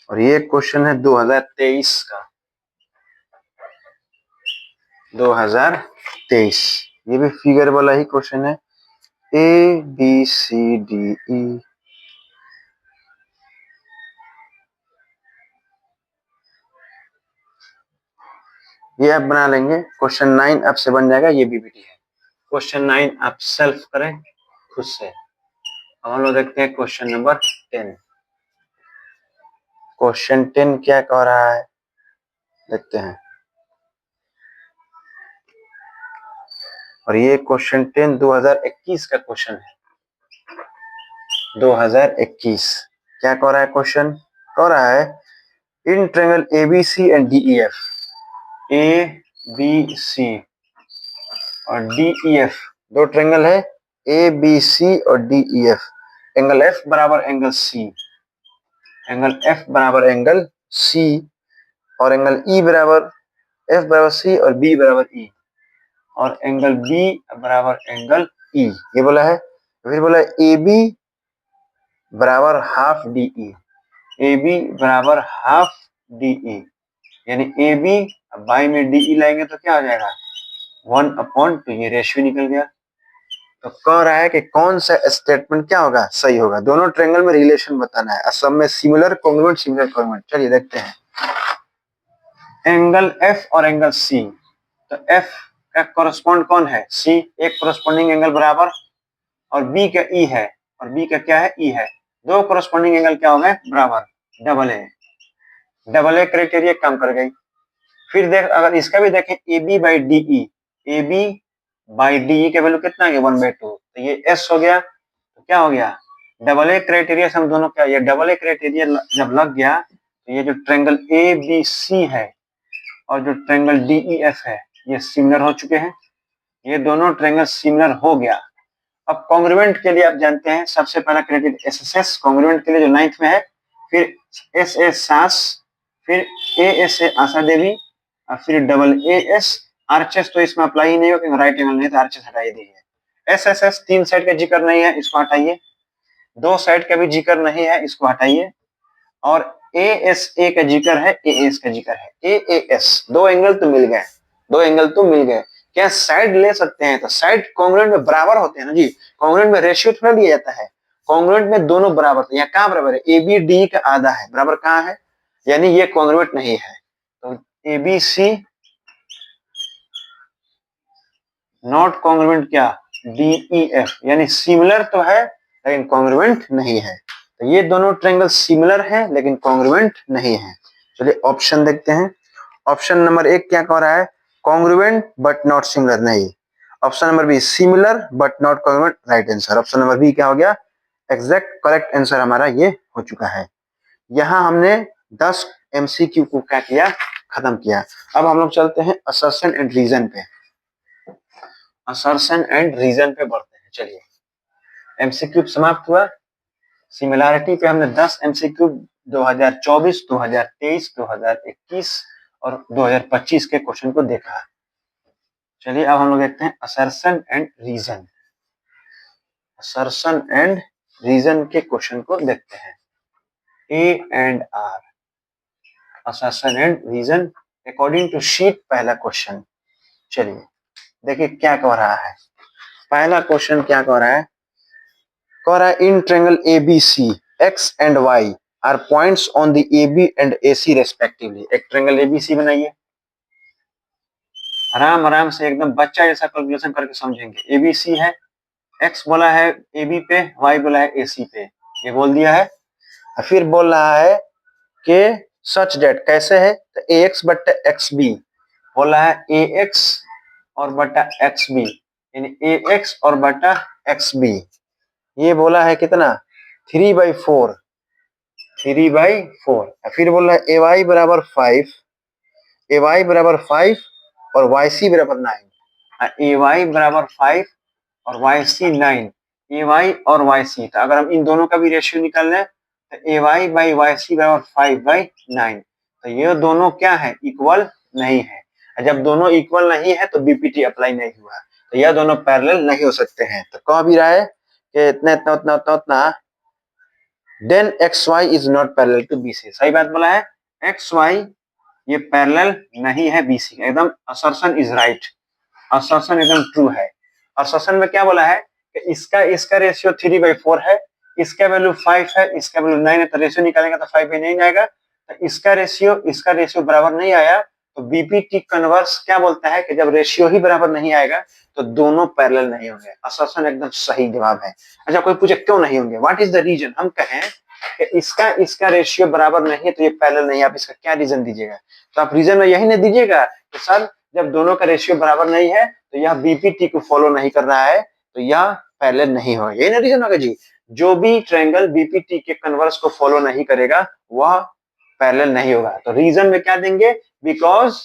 और ये क्वेश्चन है 2023 का, 2023। ये भी फिगर वाला ही क्वेश्चन है, A B C D E, ये आप बना लेंगे। क्वेश्चन 9 आपसे बन जाएगा, ये बीपीटी है। क्वेश्चन 9 आप सेल्फ करें खुद से। अब हम लोग देखते हैं क्वेश्चन नंबर 10। क्वेश्चन 10 क्या कह रहा है देखते हैं। और ये क्वेश्चन 10 2021 का क्वेश्चन है, 2021। क्या कह रहा है क्वेश्चन, कह रहा है in triangle ABC and DEF, A B C और डीईएफ दो ट्रायंगल है, ए बी सी और डीईएफ। एंगल एफ बराबर एंगल सी, एंगल एफ बराबर एंगल सी, और एंगल ई बराबर एफ बराबर सी और बी बराबर ई, और एंगल बी बराबर एंगल ई, ये बोला है। फिर बोला ए बी बराबर half D E, A B बराबर हाफ डी ई, यानी ए बी बाई में डी ई लाएंगे तो क्या हो जाएगा 1/2, ये रेशियो निकल गया। तो कह रहा है कि कौन सा स्टेटमेंट क्या होगा, सही होगा। दोनों ट्रायंगल में रिलेशन बताना है, सब में सिमिलर कॉन्ग्रुएंट सिमिलर कॉन्ग्रुएंट। चलिए देखते हैं एंगल एफ और एंगल सी। तो एफ का कोरस्पॉन्ड कौन है, सी, एक कोरस्पॉन्डिंग एंगल बराबर, और बी का ई है, और बी का क्या है, ई है। दो कोरस्पॉन्डिंग एंगल क्या हो गए, बराबर, डबल ए क्राइटेरिया काम कर गई। फिर देख, अगर इसका भी देखें A B by D E, A B by D E का वैल्यू कितना है 1/2, तो ये एस हो गया। तो क्या हो गया, डबल ए क्राइटेरिया से हम दोनों क्या, ये डबल ए क्राइटेरिया जब लग गया तो ये जो ट्रायंगल ए बी सी है और जो ट्रायंगल डी ई एफ है ये सिमिलर हो चुके हैं, ये दोनों ट्रायंगल सिमिलर हो गया। अब कॉन्ग्रुएंट के लिए आप जानते हैं सबसे पहला criteria S S S, congruent के लिए जो 9th में है, फिर एस एस सास, फिर A S A Asha Devi, और फिर डबल ए एस। आरएचएस तो इसमें अप्लाई ही नहीं हो क्योंकि राइट एंगल नहीं तो आरएचएस हटाई दीजिए। एस एस एस 3 साइड का जिक्र नहीं है, इसको हटाइए। 2 साइड का भी जिक्र नहीं है, इसको हटाइए। और ए एस ए का जिक्र है, ए एस का जिक्र है, ए ए एस। 2 एंगल तो मिल गए, 2 एंगल तो मिल गए। क्या साइड ले सकते हैं, तो साइड कॉन्ग्रुएंट में बराबर होते हैं ना जी, कॉन्ग्रुएंट में रेशियो थोड़ा लिया जाता है, कॉन्ग्रुएंट में दोनों बराबर थे। यहाँ कहाँ बराबर है, ए बी डी का आधा है, बराबर कहाँ है, यानी ये कॉन्ग्रुएंट नहीं है। तो A B C not congruent क्या, डी ई एफ, यानी सिमिलर तो है लेकिन कॉन्ग्रुएंट नहीं है। तो ये दोनों ट्रायंगल सिमिलर है लेकिन कॉन्ग्रुएंट नहीं है। चलिए ऑप्शन देखते हैं। ऑप्शन नंबर 1 क्या कह रहा है, कॉन्ग्रुएंट बट नॉट सिमिलर, नहीं। Option number B similar but not congruent, right answer. Option number B क्या हो गया, एग्जैक्ट करेक्ट आंसर हमारा ये हो चुका है। यहाँ हमने 10 एमसीक्यू को क्या किया, खत्म किया। अब हम लोग चलते हैं असर्शन एंड रीजन पे, असर्शन एंड रीजन पे बढ़ते हैं। चलिए एमसीक्यू समाप्त हुआ, सिमिलैरिटी पे हमने 10 एमसीक्यू 2024, 2023, 2021 और 2025 के क्वेश्चन को देखा। चलिए अब हम लोग देखते हैं assertion and reason, assertion and reason के क्वेश्चन को देखते हैं। A and R, assertion and reason according to sheet, पहला क्वेश्चन। चलिए देखिए क्या कह रहा है, पहला क्वेश्चन क्या कह रहा है, कह रहा है in triangle ABC X and Y are points on the AB and AC respectively. एक ट्रायंगल एबीसी बनाइए, आराम आराम से एकदम बच्चा जैसा कैलकुलेशन करके समझेंगे। एबीसी है, एक्स बोला है एबी पे, वाई बोला है एसी पे, ये बोल दिया है। फिर बोल रहा है कि सच डेट कैसे है, तो ए एक्स बट्टा एक्स बी बोला है, ए एक्स और बट्टा एक्स बी, यानी ए एक्स और बट्टा एक्स बी। ये बोला है कितना 3/4, 3/4। फिर बोल रहा है ए वाई बराबर 5, ए वाई बराबर 5 और वाई सी बराबर 9, ए वाई बराबर 5 और वाई सी 9, ए वाई और वाई सी। तो अगर हम इन दोनों का भी रेशियो निकाल लें तो ए वाई बाई वाई सी बराबर 5/9। तो ये दोनों क्या है, इक्वल नहीं है। जब दोनों इक्वल नहीं है तो बीपीटी अप्लाई नहीं हुआ, तो यह दोनों पैरेलल नहीं हो सकते हैं। तो कह भी रहा है कि इतना इतना उतना उतना उतना, then X Y is not parallel to BC. सही बात बोला है, एक्स वाई ये पैरेलल नहीं है बीसी, एकदम असर्शन इज राइट, असर्शन एकदम ट्रू है। असर्शन में क्या बोला है कि इसका रेशियो 3/4 है, इसका वैल्यू 5 है, इसका वैल्यू 9 है, तो रेशियो निकालेंगे तो 5/9 आएगा। तो इसका रेशियो बराबर नहीं आया, तो बीपीटी कन्वर्स क्या बोलता है कि जब रेशियो ही बराबर नहीं आएगा तो दोनों पैरेलल नहीं होंगे। असर्शन एकदम सही जवाब है। अच्छा कोई पूछे क्यों नहीं होंगे, व्हाट इज द रीजन, हम कहें कि इसका रेशियो बराबर नहीं है तो ये पैरेलल नहीं है, आप इसका क्या रीजन दीजिएगा, तो आप रीजन में यही नहीं दीजिएगा कि सर जब दोनों का रेशियो बराबर नहीं है तो यह बीपीटी को फॉलो नहीं कर रहा है तो यह पैरेलल नहीं होगा, यही ना रीजन होगा जी। जो भी ट्रायंगल बीपीटी के कन्वर्स को फॉलो नहीं करेगा वह पैरेलल नहीं होगा। तो रीजन में क्या देंगे, because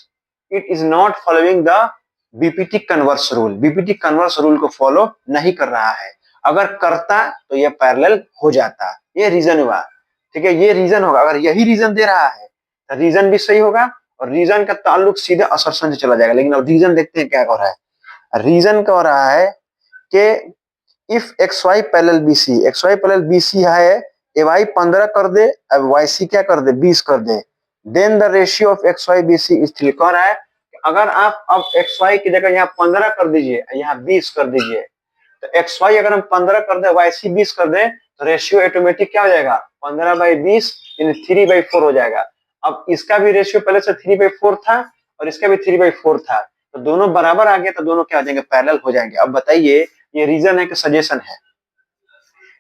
it is not following the BPT converse rule, BPT converse rule को फॉलो नहीं कर रहा है। अगर करता तो यह पैरेलल हो जाता, ये रीजन हुआ। ठीक है, ये रीजन होगा। अगर यही रीजन दे रहा है तो रीजन भी सही होगा और रीजन का ताल्लुक सीधे असर्शन से चला जाएगा। लेकिन अब रीजन देखते हैं क्या कह रहा है। रीजन कह रहा है कि if X Y parallel BC, X Y parallel BC है, ए वाई 15 कर दे, अब वाई सी क्या कर दे 20 कर दे, then the ratio of x y BC is 3। कह रहा है अगर आप अब एक्स वाई की जगह यहाँ 15 कर दीजिए, यहाँ 20 कर दीजिए, तो एक्स वाई अगर हम 15 कर दे, वाई सी 20 कर दे, तो रेशियो ऑटोमेटिक क्या हो जाएगा 15/20 यानी 3/4 हो जाएगा। अब इसका भी रेशियो पहले से 3/4 था और इसका भी 3/4 था, तो दोनों बराबर आ गए, तो दोनों क्या हो जाएंगे पैरेलल हो जाएंगे। अब बताइए ये रीजन है कि सजेशन है?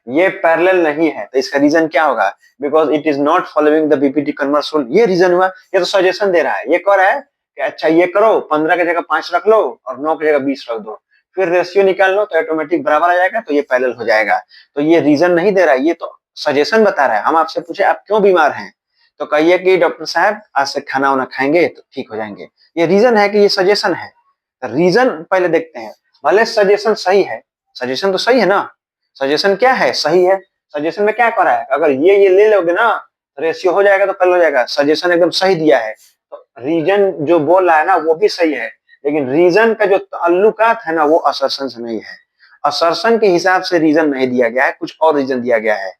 ये पैरेलल नहीं है, तो इसका रीजन क्या होगा? Because it is not following the BPT converse rule. ये रीजन हुआ। ये तो सजेशन दे रहा है, ये कह रहा है कि अच्छा ये करो, 15 की जगह 5 रख लो और 9 की जगह 20 रख दो, फिर रेशियो निकाल लो तो ऑटोमेटिक बराबर आ जाएगा, तो ये पैरेलल हो जाएगा। तो ये रीजन नहीं दे रहा है, ये तो सजेशन बता रहा है। हम आपसे पूछे आप क्यों बीमार हैं, तो कहिए कि डॉक्टर साहब आज से खाना वाना खाएंगे तो ठीक हो जाएंगे। ये रीजन है कि ये सजेशन है? रीजन पहले देखते हैं। भले सजेशन सही है, सजेशन तो सही है ना, सजेशन क्या है सही है। सजेशन में क्या कर रहा है, अगर ये ले लोगे ना रेशियो हो जाएगा तो कल हो जाएगा। सजेशन एकदम सही दिया है, तो रीजन जो बोल रहा है ना वो भी सही है, लेकिन रीजन का जो ताल्लुकात है ना वो असर्शन से नहीं है। असर्शन के हिसाब से रीजन नहीं दिया गया है, कुछ और रीजन दिया गया है।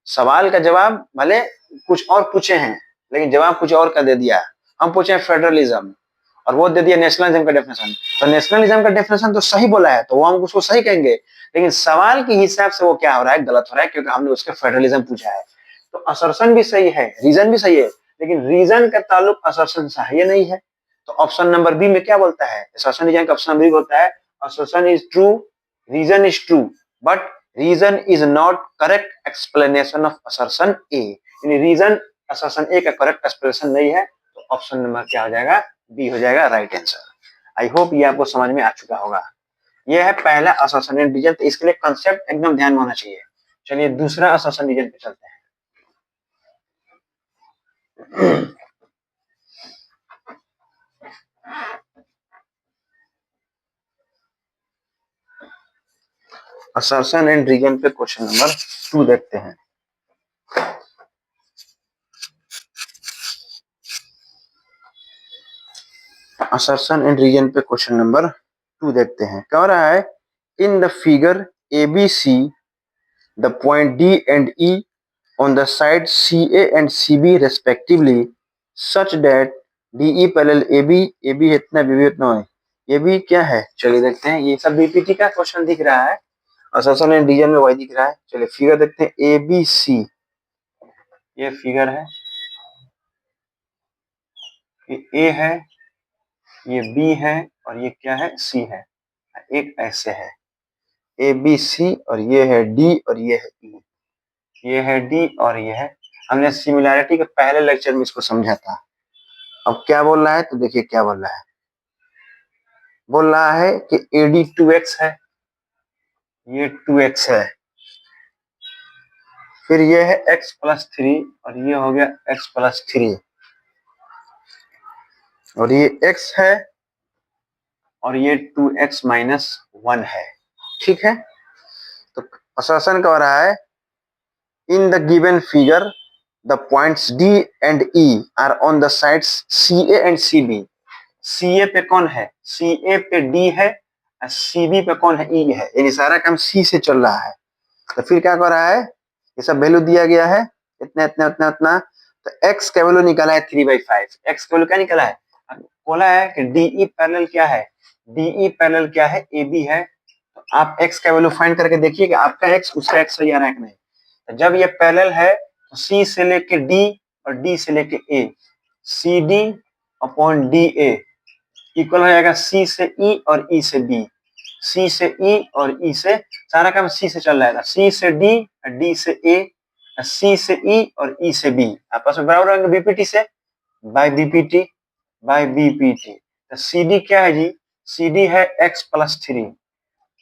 सवाल का जवाब भले कुछ और पूछे हैं, लेकिन जवाब कुछ और का दे दिया। हम पूछे फेडरलिज्म और वो दे दिया नेशनलिज्म का डेफिनेशन, तो नेशनलिज्म का डेफिनेशन तो सही बोला है तो वो हम उसको सही कहेंगे, लेकिन सवाल के हिसाब से वो क्या हो रहा है, गलत हो रहा है, क्योंकि हमने उसके फेडरलिज्म पूछा है। तो असर्शन भी सही है, रीजन भी सही है, लेकिन रीजन का ताल्लुक असर्शन से है, ये नहीं है। तो ऑप्शन नंबर बी में क्या बोलता है, असर्शन रीजन का ऑप्शन बी बोलता है assertion is true, reason is true, but reason is not correct explanation of assertion A. यानी रीजन असर्शन ए का करेक्ट एक्सप्लेनेशन नहीं है, तो ऑप्शन नंबर क्या हो जाएगा, बी हो जाएगा राइट आंसर। आई होप ये आपको समझ में आ चुका होगा। यह है पहला असर्शन रीजन, तो इसके लिए कंसेप्ट एकदम ध्यान में होना चाहिए। चलिए दूसरा असर्शन रीजन पे चलते हैं। असर्शन एंड रीजन पे क्वेश्चन नंबर 2 देखते हैं। असर्शन एंड रीजन पे क्वेश्चन नंबर 2 देखते हैं। कह रहा है in the figure ABC the point D and E on the side CA and CB respectively such that DE parallel AB, AB इतना BB इतना है। AB क्या है चलिए देखते हैं। ये सब बीपीटी का क्वेश्चन दिख रहा है, असर्शन एंड रीजन में वही दिख रहा है। चलिए फिगर देखते हैं ABC। ये फिगर है, ये A है, ये B है और ये क्या है C है। एक ऐसे है ABC और ये है D और ये है E, ये है D और ये है। हमने सिमिलैरिटी के पहले लेक्चर में इसको समझा था। अब क्या बोल रहा है तो देखिए क्या बोल रहा है, बोल रहा है कि AD 2x है, ये 2x है, फिर ये है x+3 और ये हो गया x+3 और ये x है और ये 2x-1 है। ठीक है, तो असर्शन कह रहा है in the given figure the points D and E are on the sides CA and CB। CA पे कौन है, CA पे D है और CB पे कौन है, E है। यानी सारा काम C से चल रहा है। तो फिर क्या कर रहा है, ये सब वैल्यू दिया गया है इतना इतना इतना इतना, तो x का वैल्यू निकाला है 3/5। x का वैल्यू क्या निकाला है, बोला है कि DE पैरेलल क्या है, DE पैरेलल क्या है, AB है। तो आप x का वैल्यू फाइंड करके देखिए कि आपका x उसका x सही आ रहा है कि नहीं। तो जब ये पैरेलल है तो C से लेके D और D से लेके A, CD/DA इक्वल हो जाएगा C से E और E से B, C से E और E से, सारा काम C से चल रहा है। C से D, D से A, C से E और E से B आपस में बराबर होंगे बीपीटी से, बाय बीपीटी बाय बीपीटी। तो CD क्या है जी, CD है x+3,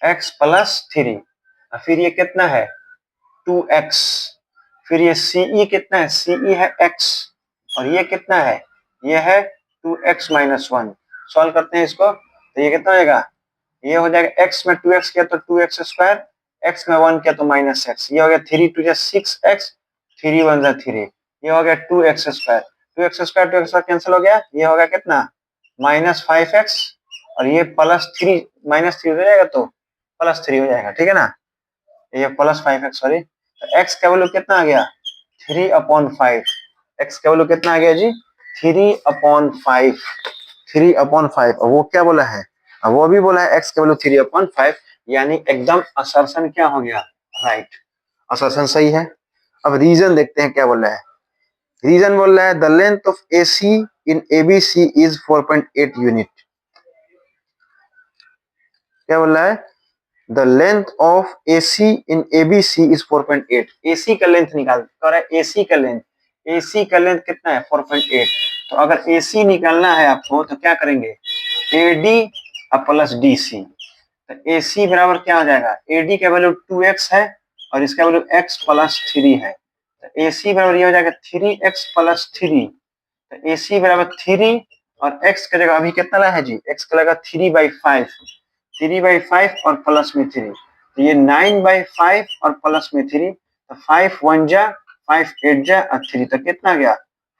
x+3 और फिर ये कितना है 2x, फिर ये CE कितना है, CE है x और ये कितना है, ये है 2x-1। सॉल्व करते हैं इसको, तो ये कितना होगा, ये हो जाएगा x में 2x किया तो 2x², x में 1 किया तो -x, ये हो गया 3 2 जा 6x, 3 1 जा 3, ये हो गया 2x², 2x² कैंसिल हो गया, ये हो गया कितना -5x और ये +3 -3 हो जाएगा तो +3 हो जाएगा। ठीक है ना, ये +5x सॉरी, तो x का वैल्यू कितना आ गया 3/5। x का वैल्यू कितना आ गया जी 3/5, 3/5। और वो क्या बोला है, वो भी बोला है x का वैल्यू 3/5, यानी एकदम असर्शन क्या हो गया, राइट, असर्शन सही है। अब रीजन देखते हैं क्या बोल रहा है। रीजन बोल रहा है the length of AC in ABC is 4.8 unit. क्या बोल रहा है, the length of AC in ABC is 4.8। AC का लेंथ निकाल कर रहा है, AC का लेंथ, AC का लेंथ कितना है 4.8। तो अगर AC निकालना है आपको तो क्या करेंगे, AD प्लस DC। तो AC बराबर क्या हो जाएगा, AD का वैल्यू 2x है और इसका वैल्यू x प्लस 3 है। तो AC बराबर ये हो जाएगा 3x प्लस 3। तो AC बराबर 3 और x का जगह अभी कितना है जी, x का लगा 3/5, 3/5 और प्लस में 3, तो ये 9/5 और प्लस में 3, तो 5 1 जा 5 8 जा और 3, तो कितना गया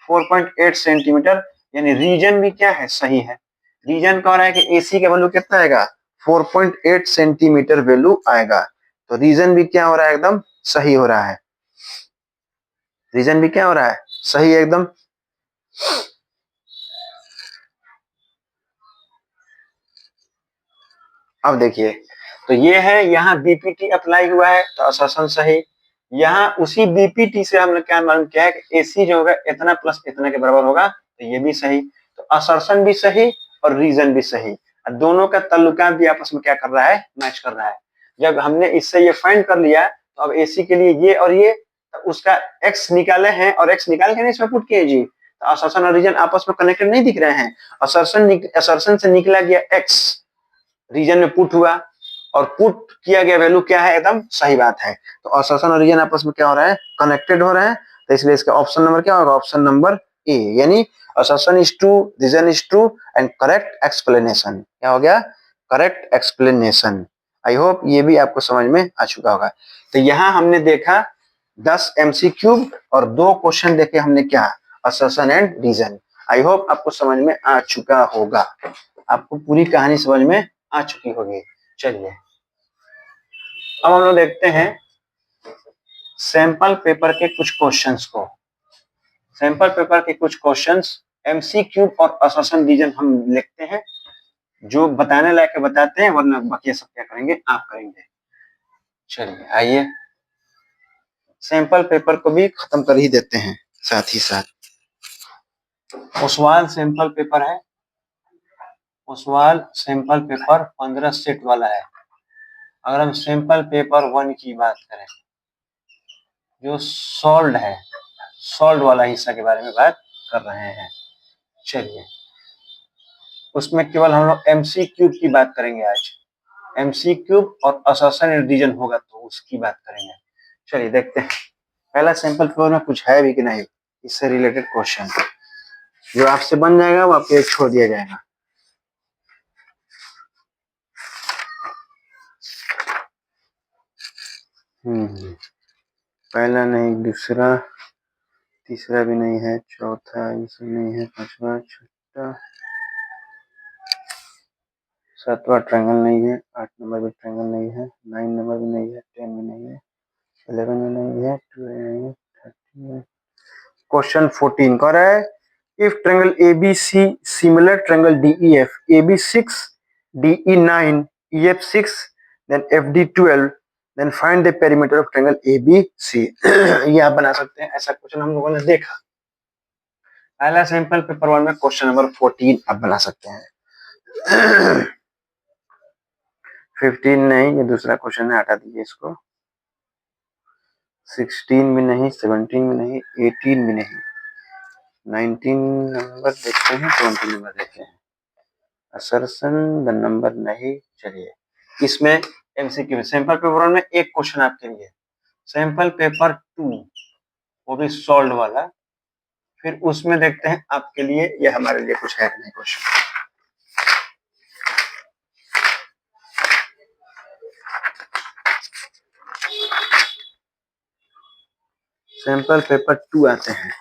4.8 सेंटीमीटर। यानी रीजन भी क्या है, सही है। रीजन कह रहा है कि AC का वैल्यू कितना आएगा, 4.8 सेंटीमीटर वैल्यू आएगा। तो रीजन भी क्या हो रहा है, एकदम सही हो रहा है। रीजन भी क्या हो रहा है, सही है एकदम। अब देखिए, तो ये है, यहाँ बीपीटी अप्लाई हुआ है तो असर्शन सही। यहाँ उसी बीपीटी से हमने क्या मालूम किया है कि AC जो होगा इतना प्लस इतना के बराबर होगा, तो ये भी सही। तो असर्शन भी सही और रीजन भी सही, और दोनों का ताल्लुकात भी आपस में क्या कर रहा है, मैच कर रहा है। जब हमने इससे ये फाइंड कर लिया तो अब AC के लिए ये और ये, तो उसका x निकाले हैं और x निकाल के इसमें पुट किए जी, तो असर्शन और रीजन आपस में कनेक्टेड नहीं दिख रहे हैं। असर्शन से निकला गया x, रीजन में पुट हुआ और पुट किया गया वैल्यू क्या है, एकदम सही बात है। तो असर्शन और रीजन आपस में क्या हो रहा है, कनेक्टेड हो रहा है। तो इसलिए इसका ऑप्शन नंबर क्या होगा, ऑप्शन नंबर ए, यानी assertion is true, reason is true and correct explanation. क्या हो गया, करेक्ट एक्सप्लेनेशन। आई होप ये भी आपको समझ में आ चुका होगा। तो यहाँ हमने देखा 10 MCQ और 2 क्वेश्चन देखे हमने, क्या, assertion and reason. I hope आपको समझ में आ चुका होगा, आपको पूरी कहानी समझ में आ चुकी होगी। चलिए अब हम लोग देखते हैं सैंपल पेपर के कुछ क्वेश्चंस को। सैंपल पेपर के कुछ क्वेश्चंस MCQ और असर्शन रीजन हम लिखते हैं, जो बताने लायक बताते हैं, वरना बाकी सब क्या करेंगे, आप करेंगे। चलिए आइए सैंपल पेपर को भी खत्म कर ही देते हैं साथ ही साथ। ओसवाल सैंपल पेपर है, ओसवाल सैंपल पेपर 15 सेट वाला है। अगर हम सैंपल पेपर 1 की बात करें, जो सॉल्व है, सॉल्व वाला हिस्सा के बारे में बात कर रहे हैं। चलिए उसमें केवल हम लोग MCQ की बात करेंगे आज। MCQ और असर्शन एंड रीजन होगा तो उसकी बात करेंगे। चलिए देखते हैं पहला सैंपल पेपर में कुछ है भी कि नहीं, इससे रिलेटेड क्वेश्चन जो आपसे बन जाएगा वो आपको छोड़ दिया जाएगा। पहला नहीं, दूसरा, तीसरा भी नहीं है, चौथा नहीं है, पांचवा, छठा, सातवां ट्रायंगल नहीं है, 8 नंबर भी ट्रायंगल नहीं है, 9 नंबर भी नहीं है, 10 भी नहीं है, 11 में नहीं है, 12 नहीं है, 13 में। क्वेश्चन 14 कह रहा है if triangle ABC similar triangle DEF AB6 DE9 EF6 then FD12 then find the perimeter of triangle ABC। ये आप बना सकते हैं, ऐसा क्वेश्चन हम लोगों ने देखा। पहला सैंपल पेपर 1 में क्वेश्चन नंबर 14 आप बना सकते हैं। 15 नहीं, ये दूसरा क्वेश्चन है, हटा दीजिए इसको। 16 भी नहीं, 17 भी नहीं, 18 भी नहीं, 19 नंबर देखते हैं, 20 नंबर देखते हैं। असर्शन द नंबर नहीं। चलिए इसमें MCQ में सैंपल पेपर 1 में एक क्वेश्चन आपके लिए, सैंपल पेपर 2 वो भी सॉल्व वाला, फिर उसमें देखते हैं आपके लिए ये हमारे लिए कुछ है नहीं क्वेश्चन। सैंपल पेपर 2 आते हैं,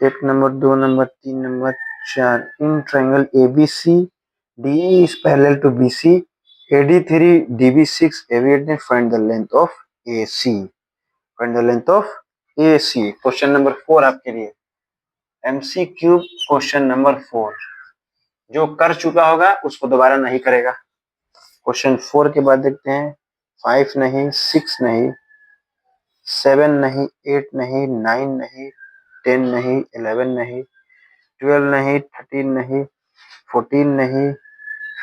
1 number, 2 number, 3 number, 4। In triangle ABC DE is parallel to BC, AD3 DB6 AB8 find the length of AC, find the length of AC। Question number 4 आपके लिए MCQ क्वेश्चन नंबर 4, जो कर चुका होगा उसको दोबारा नहीं करेगा। क्वेश्चन 4 के बाद देखते हैं 5 नहीं, 6 नहीं, 7 नहीं, 8 नहीं, 9 नहीं, 10 नहीं, 11 नहीं, 12 नहीं, 13 नहीं, 14 नहीं,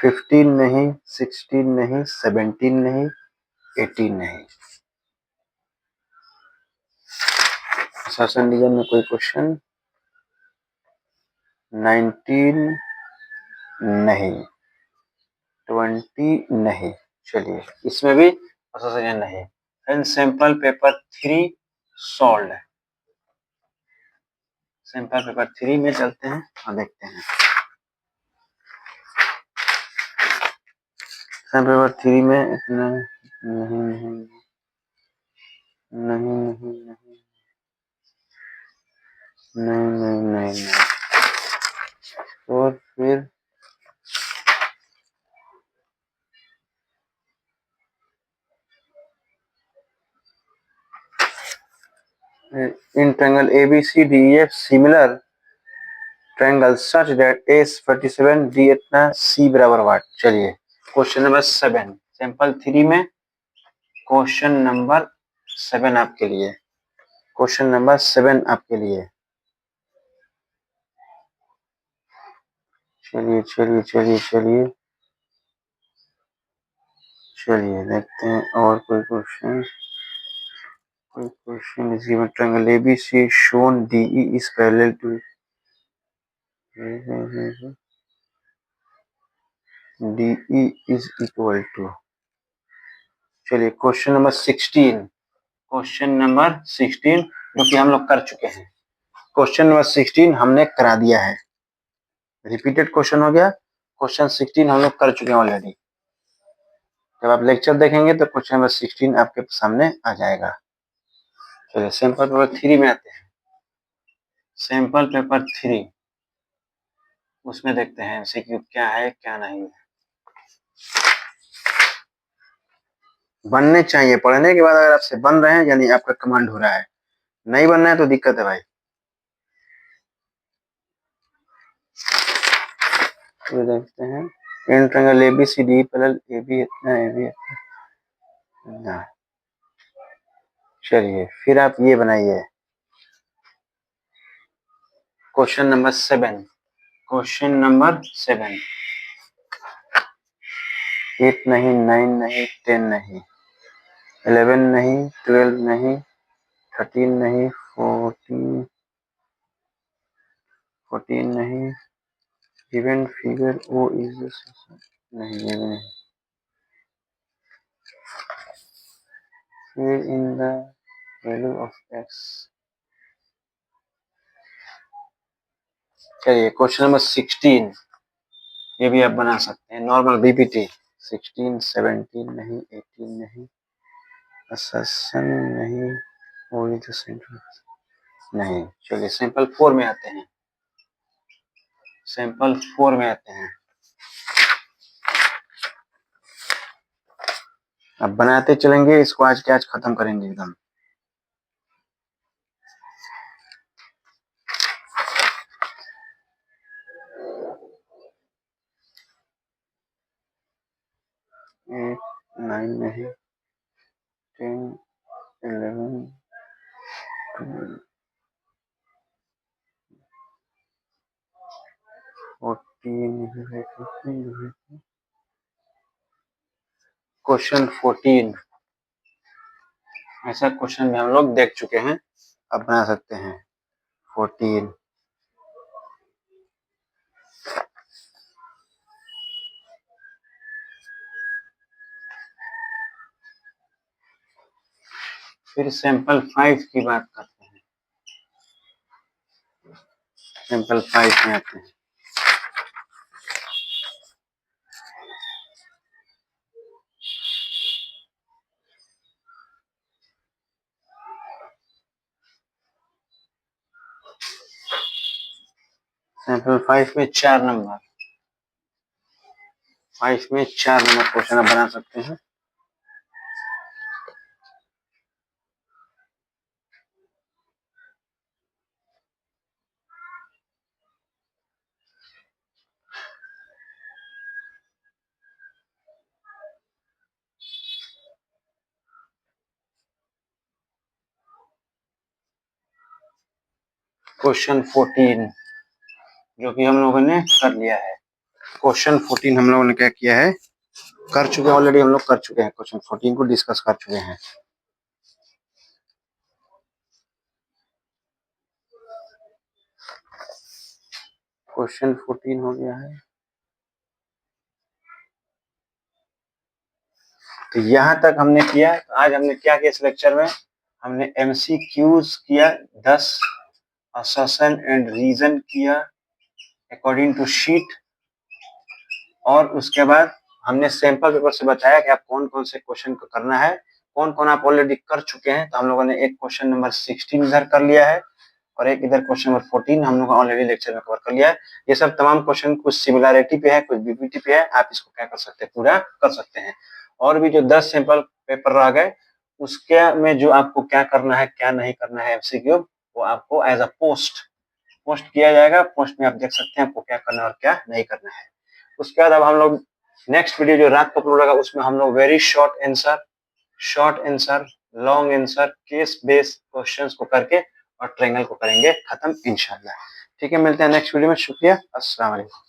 15 नहीं, 16 नहीं, 17 नहीं, 18 नहीं। शासन डिवीजन में कोई क्वेश्चन? 19 नहीं, 20 नहीं। चलिए इसमें भी एसोसिएशन नहीं। देन सैंपल पेपर 3 सॉल्व है। सैंपल पेपर 3 में चलते हैं और देखते हैं। सैंपल पेपर 3 में इतना नहीं नहीं नहीं नहीं नहीं नहीं नहीं नहीं। और फिर in triangle ABCDEF similar triangle such that A47 D इतना C बराबर वाट। चलिए क्वेश्चन नंबर 7 सैंपल 3 में क्वेश्चन नंबर 7 आपके लिए। क्वेश्चन नंबर 7 आपके लिए। चलिए चलिए चलिए चलिए चलिए देखते हैं और कोई क्वेश्चन। कोई क्वेश्चन इस given triangle ABC shown DE is parallel to DE is equal to। चलिए क्वेश्चन नंबर 16। क्वेश्चन नंबर 16 जो कि हम लोग कर चुके हैं। क्वेश्चन नंबर 16 हमने करा दिया है। रिपीटेड क्वेश्चन हो गया। क्वेश्चन 16 हम लोग कर चुके हैं ऑलरेडी। जब आप लेक्चर देखेंगे तो क्वेश्चन नंबर 16 आपके सामने आ जाएगा। चलिए सैंपल पेपर 3 में आते हैं। सैंपल पेपर 3 उसमें देखते हैं एमसीक्यू क्या है क्या नहीं है। बनने चाहिए, पढ़ने के बाद अगर आपसे बन रहे हैं यानी आपका कमांड हो रहा है, नहीं बनना है तो दिक्कत है भाई। ये देखते हैं in triangle ABCD parallel AB इतना AB इतना। चलिए फिर आप ये बनाइए क्वेश्चन नंबर 7। क्वेश्चन नंबर 7 8 नहीं, 9 नहीं, 10 नहीं, 11 नहीं, 12 नहीं, 13 नहीं, 14 नहीं। गिवन फिगर O इज नहीं, ये भी नहीं। फिर in the value of x। चलिए क्वेश्चन नंबर 16 ये भी आप बना सकते हैं नॉर्मल BPT। 16 17 नहीं, 18 नहीं, अससन नहीं, ओनली द सेंटर नहीं। चलिए सैंपल 4 में आते हैं। सैंपल 4 में आते हैं। अब बनाते चलेंगे इसको, आज के आज खत्म करेंगे एकदम। एट 9 नहीं, 10 11 12 14। क्वेश्चन 14 ऐसा क्वेश्चन भी हम लोग देख चुके हैं, अब बना सकते हैं 14। फिर सैंपल 5 की बात करते हैं। सैंपल 5 में आते हैं। सैंपल 5 में 4 नंबर 5 में 4 नंबर क्वेश्चन आप बना सकते हैं। क्वेश्चन 14 जो कि हम लोगों ने कर लिया है। क्वेश्चन 14 हम लोगों ने क्या किया है, कर चुके हैं ऑलरेडी, हम लोग कर चुके हैं, क्वेश्चन 14 को डिस्कस कर चुके हैं। क्वेश्चन 14 हो गया है। तो यहाँ तक हमने किया। आज हमने क्या किया इस लेक्चर में, हमने MCQs किया 10, असर्शन एंड रीजन किया अकॉर्डिंग टू शीट, और उसके बाद हमने सैंपल पेपर से बताया कि आप कौन कौन से क्वेश्चन को करना है, कौन कौन आप ऑलरेडी कर चुके हैं। तो हम लोगों ने एक क्वेश्चन नंबर 16 इधर कर लिया है और एक इधर क्वेश्चन नंबर 14 हम लोग ऑलरेडी लेक्चर में कवर कर लिया है। ये सब तमाम क्वेश्चन कुछ सिमिलरिटी पे है, कुछ बीपीटी पे है, आप इसको क्या कर सकते हैं, पूरा कर सकते हैं। और भी जो 10 सैंपल पेपर रह गए उसके में जो आपको क्या करना है क्या नहीं करना है MCQ, वो आपको एज अ पोस्ट किया जाएगा। पोस्ट में आप देख सकते हैं आपको क्या करना है और क्या नहीं करना है। उसके बाद अब हम लोग नेक्स्ट वीडियो जो रात को अपलोड होगा उसमें हम लोग very short answer, long answer, case based questions को करके और ट्रायंगल को करेंगे खत्म इंशाल्लाह। ठीक है, मिलते हैं नेक्स्ट वीडियो में। शुक्रिया, अस्सलाम वालेकुम।